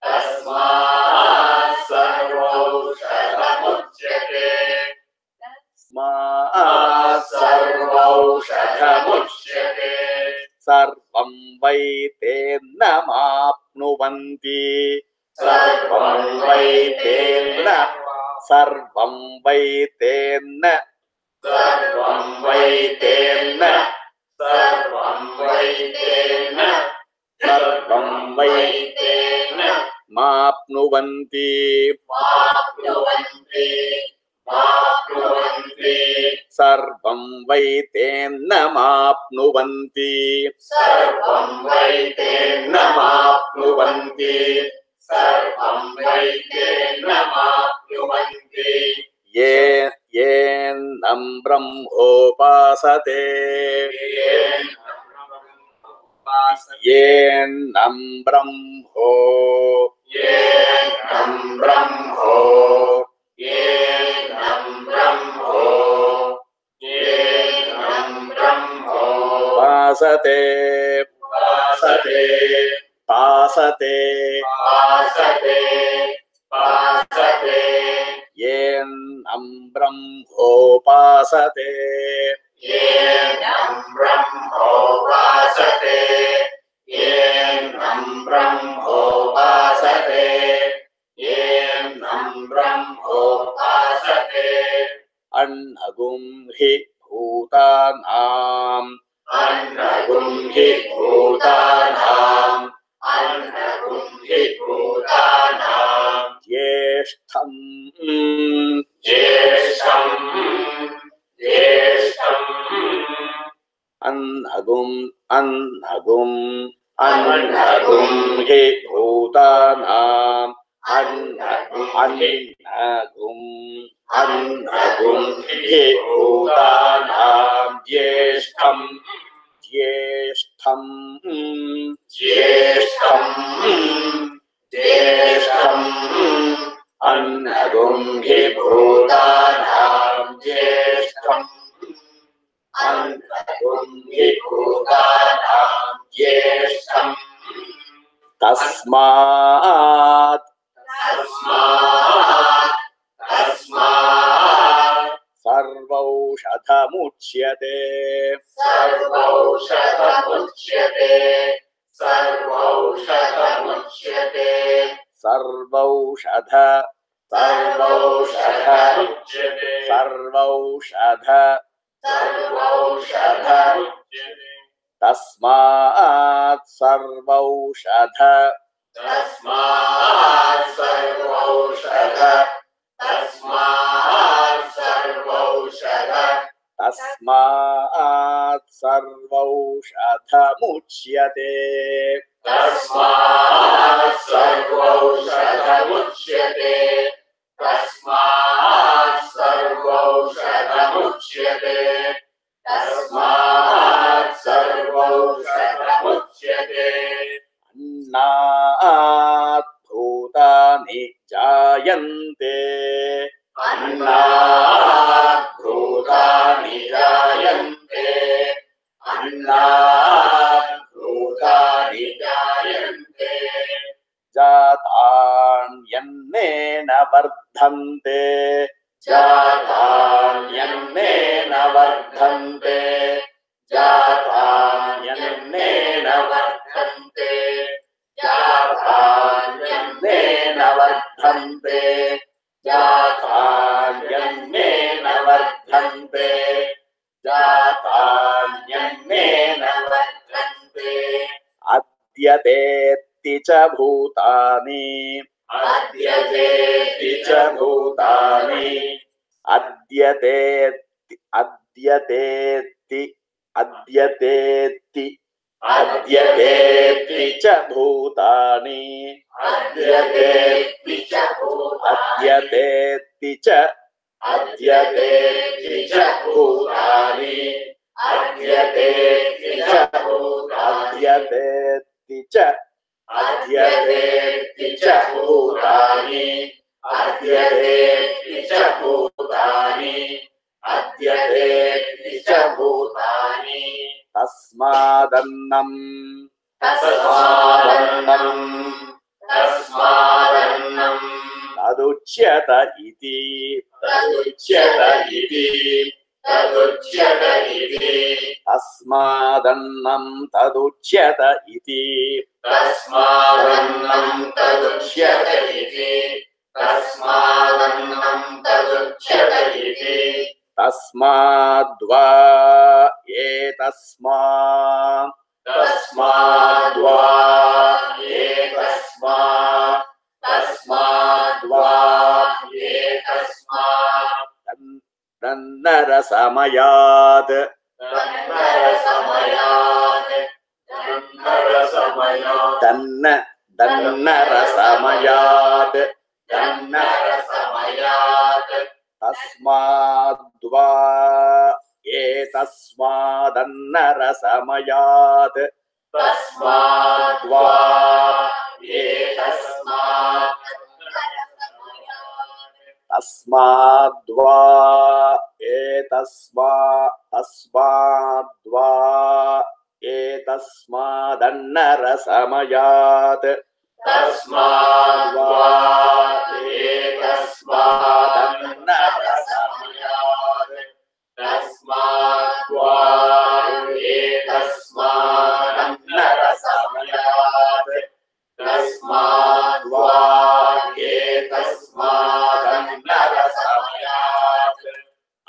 तस्मात् सर्वौषध मुच्यते तस्मात् सर्वौषध मुच्यते सर्वं वै तेन माप्नुवन्ति सर्वं वै तेन सर्वं वै तेन सर्वं वै तेन सर्वं वै तेन सर्वं वै तेन माप्नुवन्ति माप्नुवन्ति माप्नुवन्ति सर्वं वै तेन माप्नुवन्ति सर्वं वै तेन माप्नुवन्ति सर्वं वै तेन माप्नुवन्ति येनं ब्रह्मोपासते येनं ब्रह्मो येनं ब्रह्मो येनं ब्रह्मो येनं ब्रह्मो पासते पासते पासते पासते पासते येनं ब्रह्मोपासते येनं ब्रह्मोपासते येनं ब्रह्मोपासते येनं ब्रह्मोपासते अन्नगुं हि भूतानाम् अन्नगुं हि भूतानाम् अन्नगुं हि भूतानाम् ज्येष्ठं ज्येष्ठं ज्येष्ठं अन्नगुं अन्नगुं अन्नगुं हि भूतानाम् annagum hi bhutanam jyeshtham annagum hi bhutanam jyeshtham tasmat sarvaushadhamuchyate tasmat sarvaushadha muchyate annat bhutani jayante jatanyannena vardhante adyateti cha bhutani adyateti cha bhutani tasmadannam taduchyata iti tasmadannam taduchyata iti tasmadva Dannarasamayad tasmadva etasmadannarasamayad etasmadannarasamayad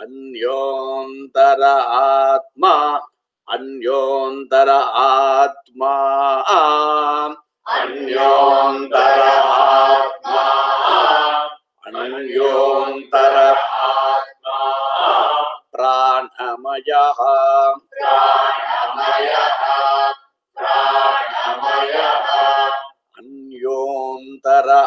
Anyontara atma pranamaya anyontara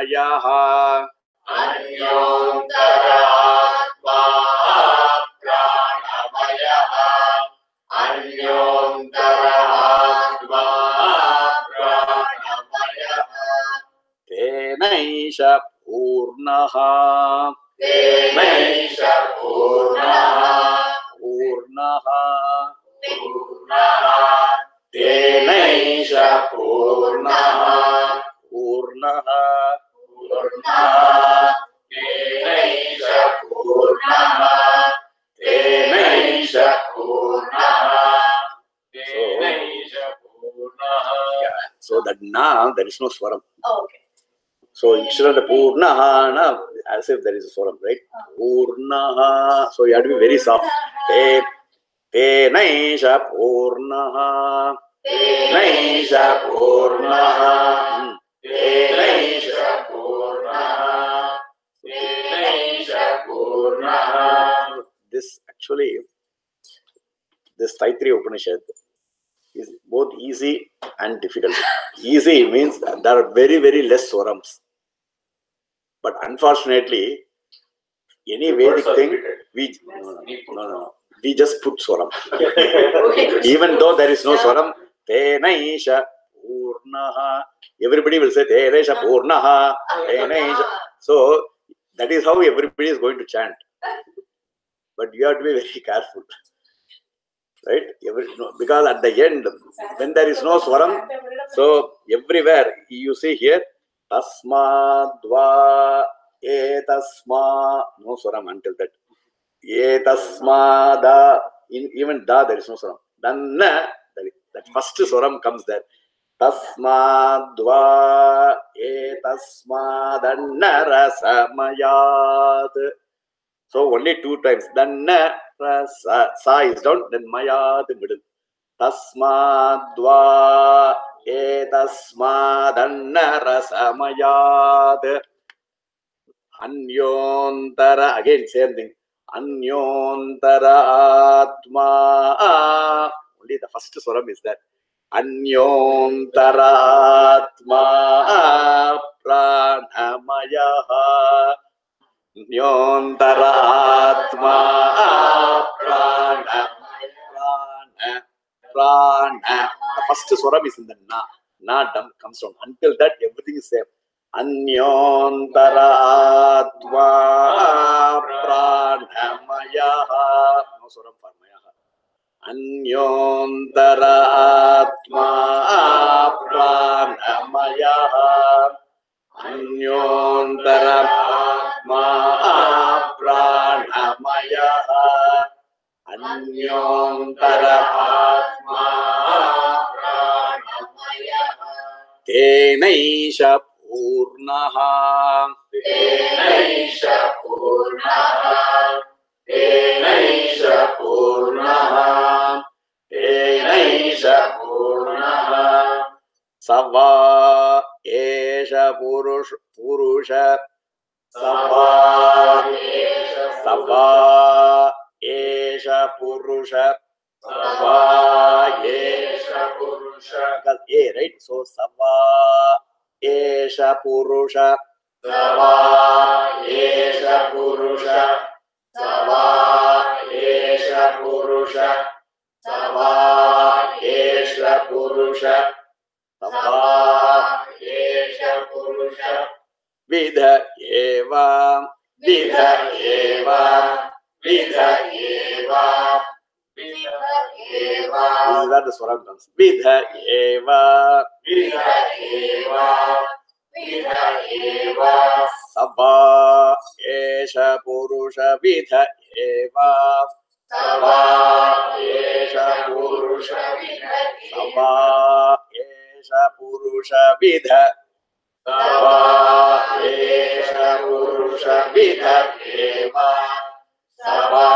Pranamayaha Anyontara-atma Pranamayaha Anyontara-atma Pranamayaha Tenaisha Purnaha Tenaisha Purnaha Purnaha Purnaha Tenaisha Purnaha Purnaha Purnaha Tenaisha Purnaha Tenaisha Purnaha Tenaisha Purnaha. Yeah. So that na, there is no swaram. Oh, okay. So instead of the Purnaha, na, as if there is a swaram, right? Purnaha. So you have to be very soft. Tenaisha Purnaha. Tenaisha Purnaha. Tenaisha Purnaha Tenaisha Purnaha. This actually, this Taittiriya Upanishad is both easy and difficult. Easy means there are very, very less swarams. But unfortunately, any Vedic thing, no. We just put swaram. Even though there is no swaram, Tenaisha Purnaha. Everybody will say Tenaisha Purnaha. Tenaisha. So that is how everybody is going to chant. But you have to be very careful. Right? Because at the end, when there is no swaram, so everywhere you see here, Tasmadva Etasma, no swaram until that. Etasmada, even da there is no swaram. Danna, that first swaram comes there. Tasmadva Etasmadanna Rasamayat. So only two times. Danna Rasa, sa is down, then Mayat middle. Tasmadva Etasmadanna Rasamayat. Anyontara, again same thing. Anyontara Atma. Only the first swaram is that. Anyontara Atma Pranamayaha. Anyontara Atma Prana. The first swaram is in the na. Na dam comes down. Until that, everything is same. Anyontara Atma Pranamayaha. No swaram for Mayaha. Anyontara Atma Pranamayaha. Anyontara Atma Pranamayaha. Anyontara Atma Pranamayaha. Tenaisha Purnaha. Tenaisha Purnaha Tenaisha Purnaha Tenaisha Purnaha. Sava Esha Purusha. Sava Esha Purusha. Sava Esha Purusha. Because A, right? So Sava Esha Purusha. Sava Esha Purusha. Sava Esha Purusha. Sava Esha Purusha. Sava Esha Purusha. Vidha Eva. Vidha Eva. Vidha Eva. Vidha Eva. This is where the swaram comes. Vidha Eva. Vidha Eva. Vidha Eva. Sava Esha Purusha. Vidha Eva. Sava Esha Purusha. Vidha Sava Esha Purusha. Vidha. Sava Esha Purusha. Vidha Eva. Sava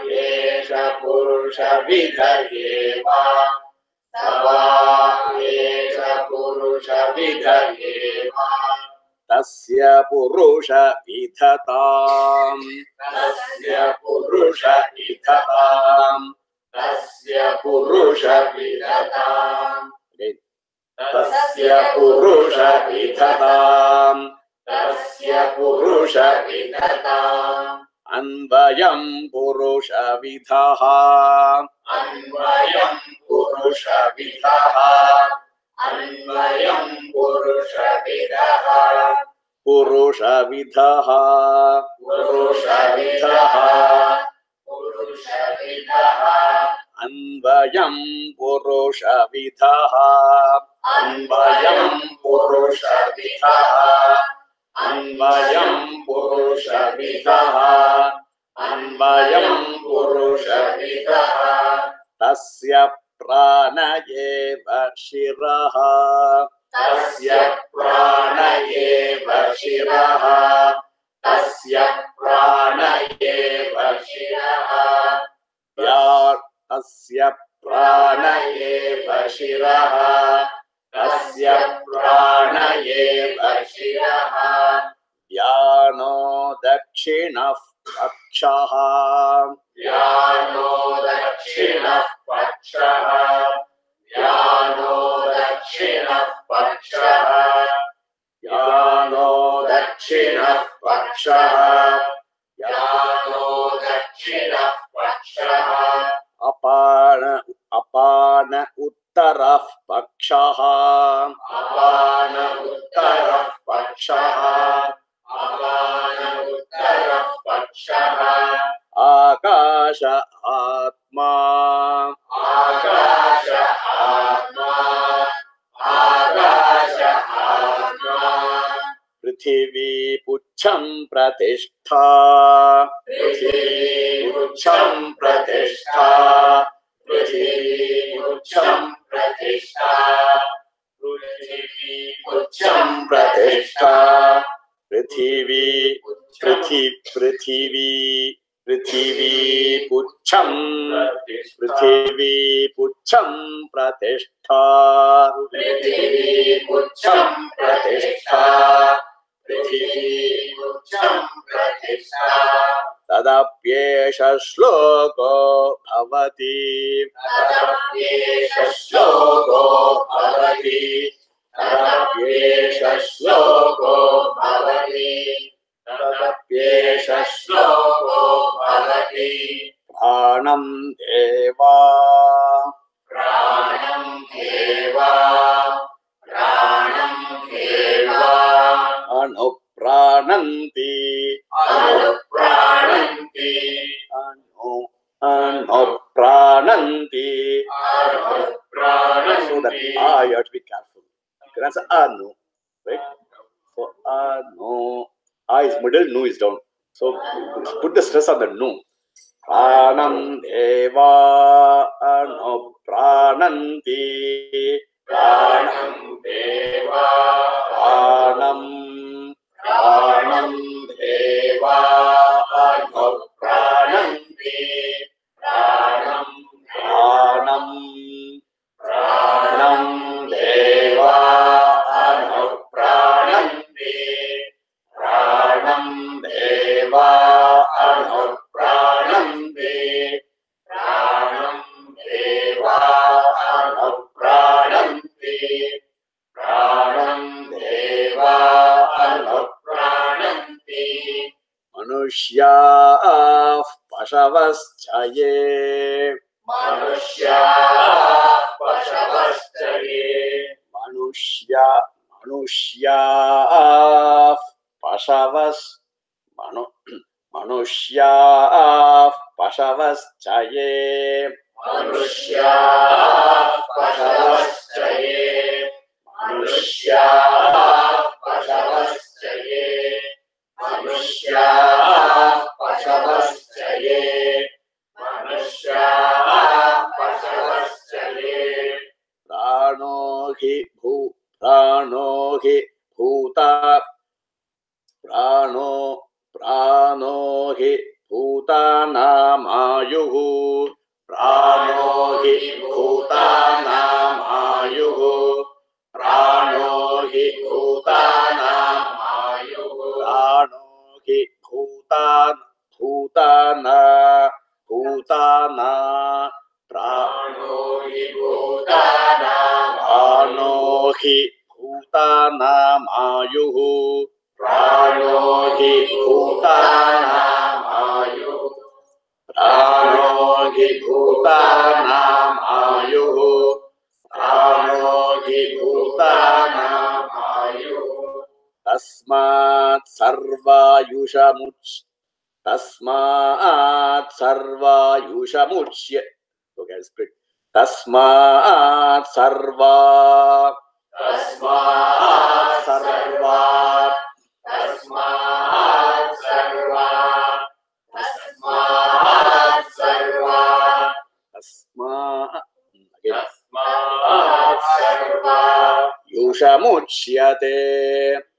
Esha Purusha. Vidha Eva. Sava Esha Purusha. Vidha Eva. Tasya Purusha Vidhatam. Tasya Purusha Vidhatam. Tasya Purusha Vidhatam. Again. Tasya Purusha Vidhatam. tasya purusha vidatam. Anvayam purusha vidaha. Anvayam purusha vidaha. Anvayam purusha vidaha. Purusha vidaha. Purusha vidaha. Purusha vidaha. Anvayam purusha vidaha. Anvayam purusha vidaha. Anvayam purusha vidaha. Anvayam purusha vidaha. Tasya pranayeva shiraha. Tasya pranayeva shiraha. Tasya pranayeva shiraha. Tasya Pranayeva shiraha. Tasya pranayeva shiraha. Yano dakshina pakshaha. Yano dakshina pakshaha. Yano dakshina pakshaha. Yano dakshina pakshaha. Yano dakshina pakshaha. Apana uttarah pakshaha. Apana uttarah pakshaha. Apana uttarah pakshaha. Akasha atma. Akasha atma. Akasha atma. Prithvi pucham pratishtha. Prithvi pucham pratishtha. Prithvi pucham pratishtha. Prithvi pucham pratishtha. Prithvi pucham pratishtha. Prithvi pucham pratishtha. Prithvi pucham pratishtha. Tadapyesha shloko bhavati. Tadapyesha shloko bhavati. Tadapyesha shloko bhavati. Tadapyesha shloko bhavati. Pranam deva. Pranam deva. Pranam deva. Anuprananti. Anuprananti. Anuprananti. So that Anuprananti. you have to be careful. You can answer anu, right? So anu, is middle, nu is down. So put the stress on the nu. Pranam deva anuprananti. Pranam deva. Pranam deva anuprananti. Pranam deva anuprananti. Pranam deva anuprananti. Pranam deva anuprananti. Pranam deva anuprananti. Manushya pashavaschaye. Manushya pashavaschaye. Manushya pashavaschaye. Manushya pashavaschaye. Manushya pashavaschaye. Manushya pashavaschaye. Manushya pashavaschaye. Prano hi bhutanamaayuhu. Prano hi bhutanamaayuhu. Prano hi bhutanamaayuhu. Prano hi bhutana. Prano hi bhutana. Prano hi bhutanamaayuhu. Prano Prano hi bhutanam ayuh. Prano hi bhutanam ayuh. Prano hi bhutanam ayuh. Tasmat sarvayushamuch. Tasmat sarvayushamuchya. Okay, I'll split. Tasmat sarva. Tasmat sarva. Tasmat sarva. Tasmat sarva. Tasmat. Tasmat sarva. Yushamuchyate.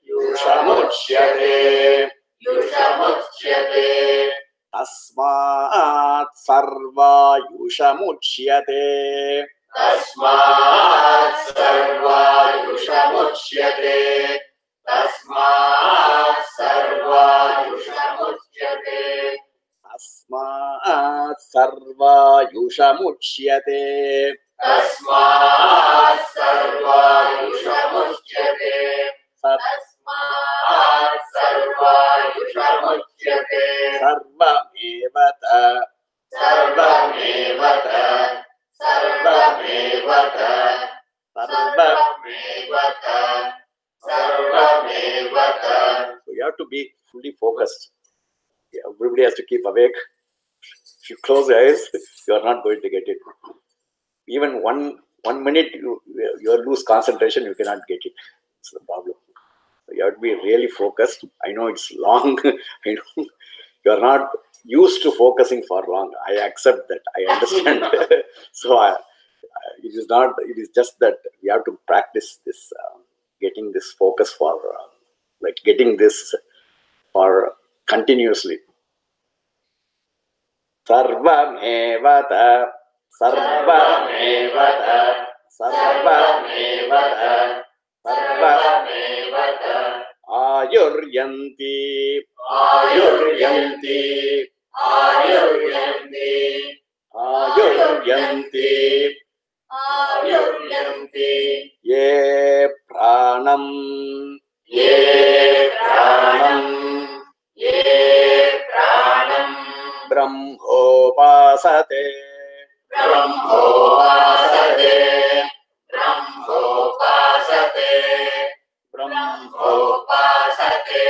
Yushamuchyate. Yushamuchyate. Tasmat sarva yushamuchyate. Tasmat sarva yushamuchyate. Tasmat sarva yushamuchyate. Tasmat sarva yushamuchyate. Tasmat sarva yushamuchyate. Tasmat sarva yushamuchyate. Sarvamevata. Sarvamevata. Sarvamevata. Sarvamevata. Sarvamevata. So you have to be fully focused. Everybody has to keep awake. If you close your eyes, you are not going to get it. Even one minute you lose concentration, you cannot get it. It's the problem. So you have to be really focused. I know it's long. I know you are not used to focusing for long. I accept that. I understand. So it is not. It is just that we have to practice this, getting this focus for, like getting this for continuously. Sarvamevata. Sarvamevata. Sarvamevata. Sarvamevata. Ayuryanti. Ayuryanti. Ayuryanti. Ayuryanti. Ayuryanti. Ye pranam. Ye pranam. Ye pranam. Brahmopasate. Brahmopasate. Brahmopasate. Brahmopasate.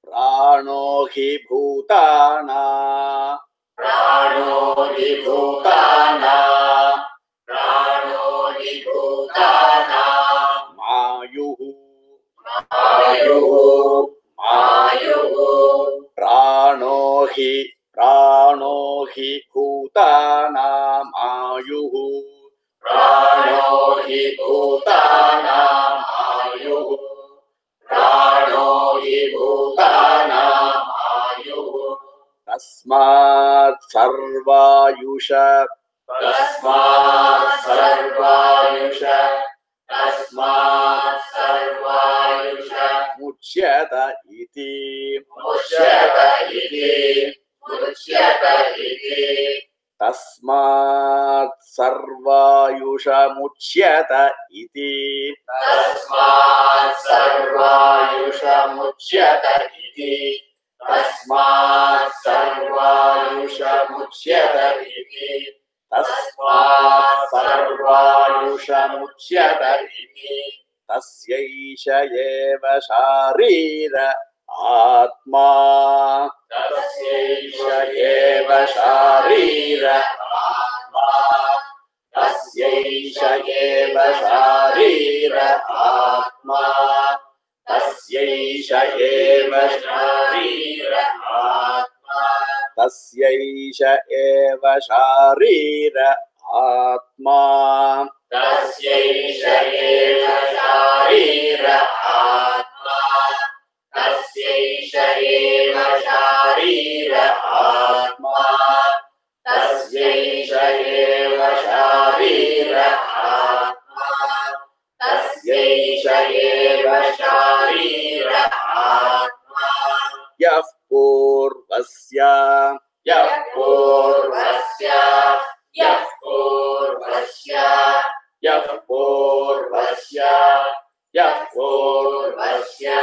Prano hi bhutana. Prano hi bhutana. Prano hi bhutana. Mayuhu. Mayuhu. Mayuhu. Prano hi bhutana. Mayuhu. Prano hi bhutana. Mayuhu. Prano hi bhutana. Mayuhu. Tasmat sarvayusha. Tasmat sarvayusha. Tasmat sarvayusha. Muchyata iti. Muchyata iti. Muchyata iti. Tasmat sarvayusha muchyata iti. Tasmat sarvayusha muchyata iti. Tasmat sarvayusha muchyata iti. Tasmat sarvayusha muchyata iti. Tasyaisha eva sharira atma. Tasyaisha eva sharira atma. Tasyaisha eva sharira atma. Tasyaisha eva sharira atma. Tasyaisha eva sharira atma. Tasyaisha eva sharira atma. Tasyaisha eva sharira atma. Tasyaisha eva sharira atma. Tasyaisha eva sharira atma. Yah purvasya. Yah purvasya. Yah purvasya. Yah purvasya. Yah purvasya.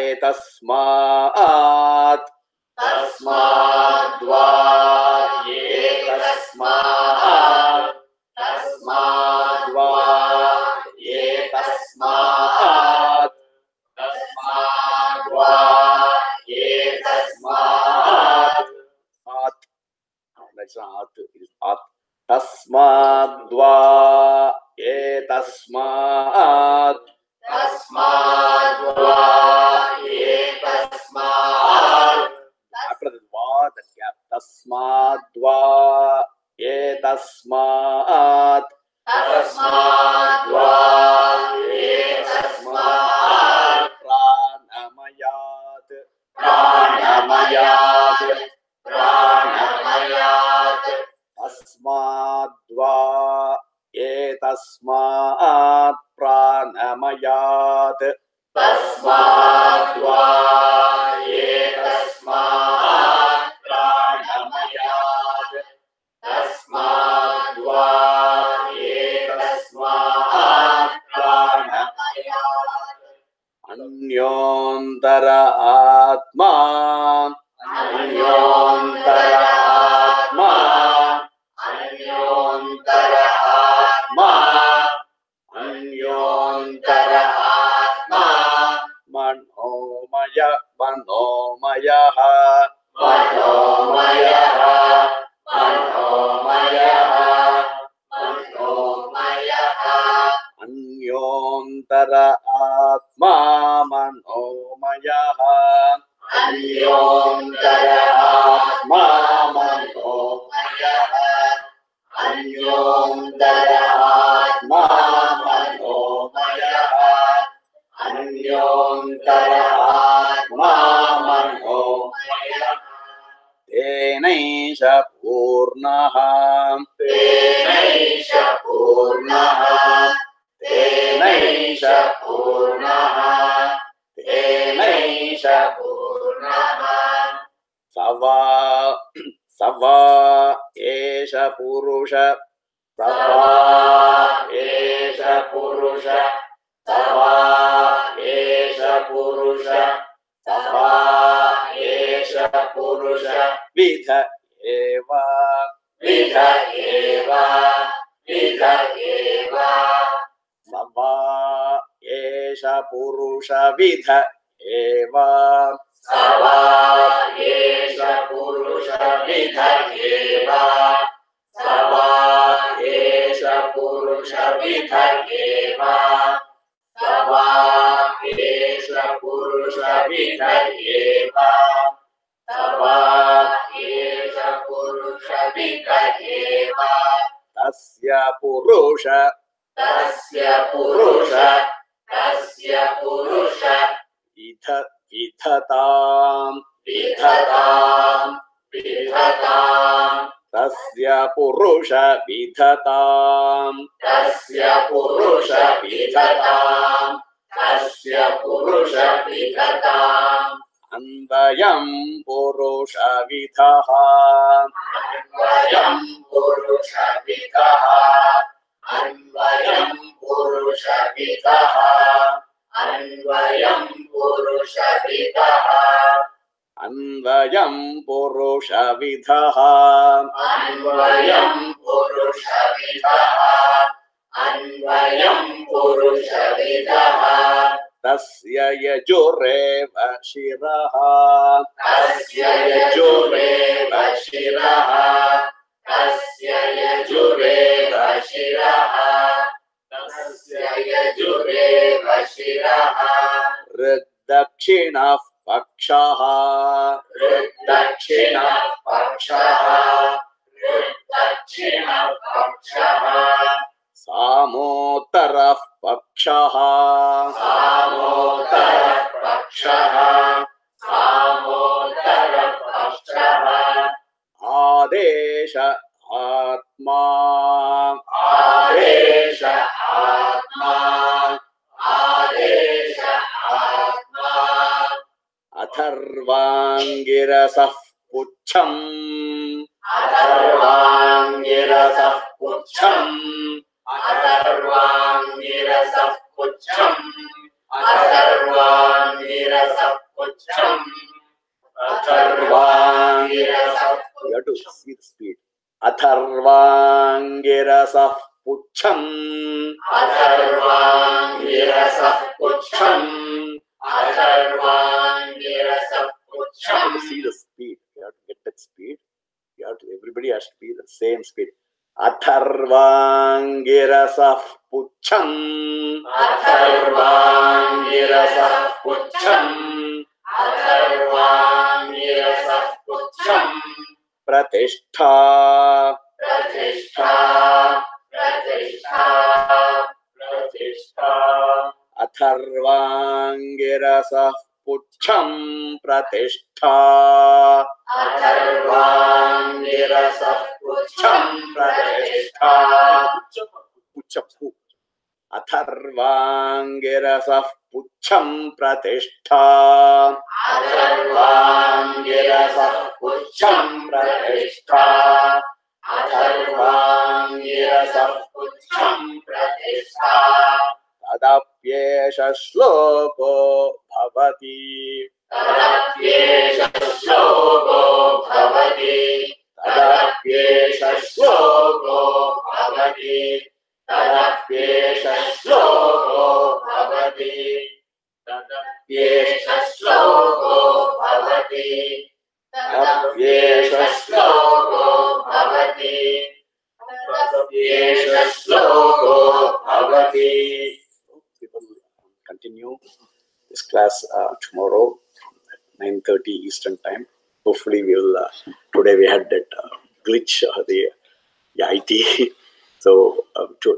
एतस्मात् तस्माद्वा एतस्मात् तस्माद्वा एतस्मात् तस्माद्वा एतस्मात् that's not it is at tasmadva etasmat तस्माद्वा एतस्मात् after the va the gap tasmadva etasmat तस्माद्वा एतस्मात् pranamayat प्राणमयात् प्राणमयात् tasmadva etasmat pranamayat तस्माद्वा एतस्मात् प्राणमयात् तस्माद्वा एतस्मात् प्राणमयात् अन्योन्तरा आत्मा अन्योन्तरा आत्मा अन्योन्तरा आत्मा अन्योन्तरा आत्मा मनोमय मनोमयः मनोमयः मनोमयः मनोमयः अन्योन्तरा आत्मा मनोमयः अन्योन्तरा आत्मा मनोमयः अन्योन्तरा आत्मा मनोमयः अन्योन्तरा आत्मा मनोमयः तेनैष पूर्णः तेनैष पूर्णः तेनैष पूर्णः तेनैष पूर्णः सवा एष पुरुष सवा एष पुरुष सवा एष पुरुष सवा एष पुरुष विध एव विध एव विध एव सवा एष पुरुष विध एव सवा एष पुरुष विध एव सवा एष पुरुष विध एव सवा एष पुरुष विध एव सवा एष पुरुष विध एव तस्य पुरुष तस्य पुरुष तस्य पुरुष विधताम् विधताम् विधताम् तस्य पुरुष विधताम् तस्य पुरुष विधताम् तस्य पुरुष विधताम् अन्वयं पुरुष विधः अन्वयं पुरुष विधः अन्वयं पुरुष विधः अन्वयं पुरुष विधः अन्वयं पुरुष विधः अन्वयं पुरुष विधः अन्वयं पुरुष विधः तस्य यजुरेव शिरः तस्य यजुरेव शिरः तस्य यजुरेव शिरः तस्य यजुरेव शिरः ऋद्दक्षिणः पक्षः ऋद्दक्षिणः पक्षः ऋद्दक्षिणः पक्षः सामोत्तरः पक्षः सामोत्तरः पक्षः सामोत्तरः पक्षः आदेश आत्मा आदेश आत्मा आदेश आत्मा अथर्वाङ्गिरसः पुच्छम् अथर्वाङ्गिरसः पुच्छम् अथर्वाङ्गिरसः पुच्छम् अथर्वाङ्गिरसः have to see the speed. Atharvangirasah pucham. Atharvangirasah pucham. Atharvangirasah You have pucham. to see the speed. You have to get that speed. You have to, everybody has to be the same speed. Atharvangirasah pucham. Atharvangirasah pucham. Atharvangirasah pucham. Pratishtha. Pratishtha. Pratishtha. Pratishtha. Atharvangirasah pucham pratishtha. Atharvangirasah pucham pratishtha. Pucham. Atharvangirasah pucham pratishtha. Atharvangirasah pucham pratishtha. Atharvangirasah pucham pratishtha. Tadapyesha shloko bhavati. Tadapyesha shloko bhavati. Tadapyesha shloko bhavati. Tadapyesha shloko bhavati. Tadapyesha shloko bhavati. Tadapyesha shloko bhavati. Tadapyesha shloko bhavati. People will continue this class tomorrow at 9:30 Eastern Time. Hopefully, we will. Today we had that glitch, the IT. So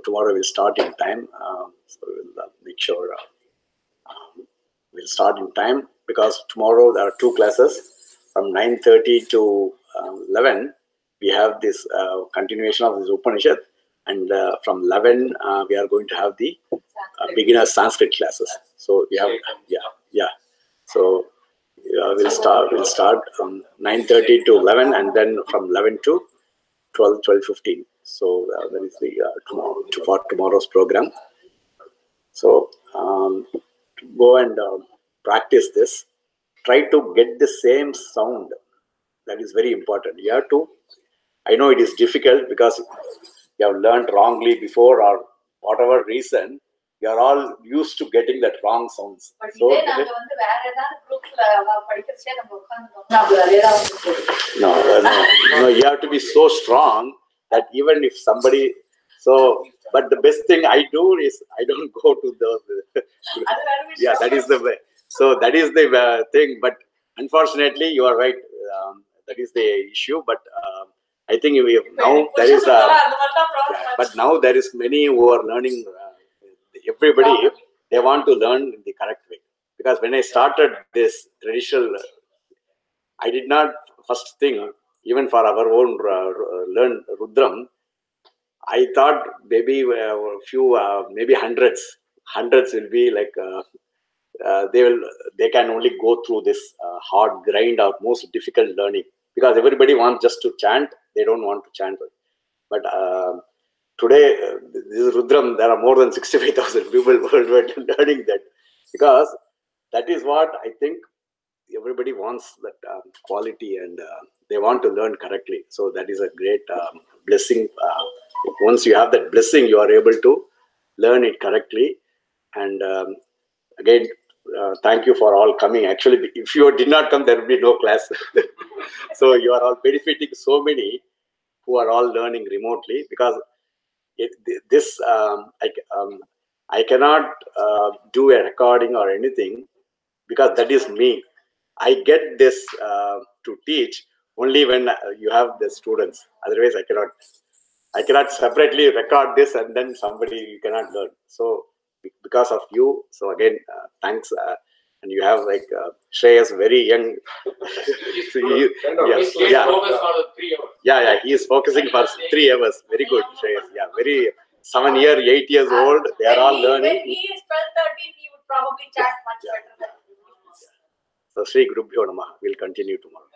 tomorrow we'll start in time. So we'll make sure we'll start in time, because tomorrow there are two classes from 9:30 to 11. We have this continuation of this Upanishad, and from 11 we are going to have the beginner Sanskrit classes. So we have So we'll start from 9:30 to 11, and then from 11 to 12:15. So that is the for tomorrow's program. So go and practice this. Try to get the same sound. That is very important. You have to. I know it is difficult because you have learned wrongly before, or whatever reason. You are all used to getting that wrong sounds. So no, you have to be so strong that even if somebody, but the best thing I do is I don't go to those. That is the way. So that is the thing. But unfortunately, you are right. That is the issue. But I think now there is but now there is many who are learning. Everybody, they want to learn in the correct way. Because when I started this traditional, I did not first thing, even for our own learn Rudram, I thought maybe a few, maybe hundreds will be like, they can only go through this hard grind or most difficult learning. Because everybody wants just to chant, they don't want to chant. But today, this is Rudram, there are more than 65,000 people worldwide learning that, because that is what I think everybody wants, that quality, and they want to learn correctly. So that is a great blessing. Once you have that blessing, you are able to learn it correctly. And again, thank you for all coming. Actually, if you did not come, there will be no class. So you are all benefiting so many who are all learning remotely, because I cannot do a recording or anything, because that is me. I get this to teach only when you have the students. Otherwise, I cannot separately record this and then you cannot learn. So because of you, so again, thanks. And you have like Shreyas, very young. He is focusing for 3 hours. Very good, Shreyas. Yeah, very 7 years, 8 years old. They are all learning. When he is 12-13, he would probably chant much better than. So Sri Gurubhyo Namaha. We'll continue tomorrow.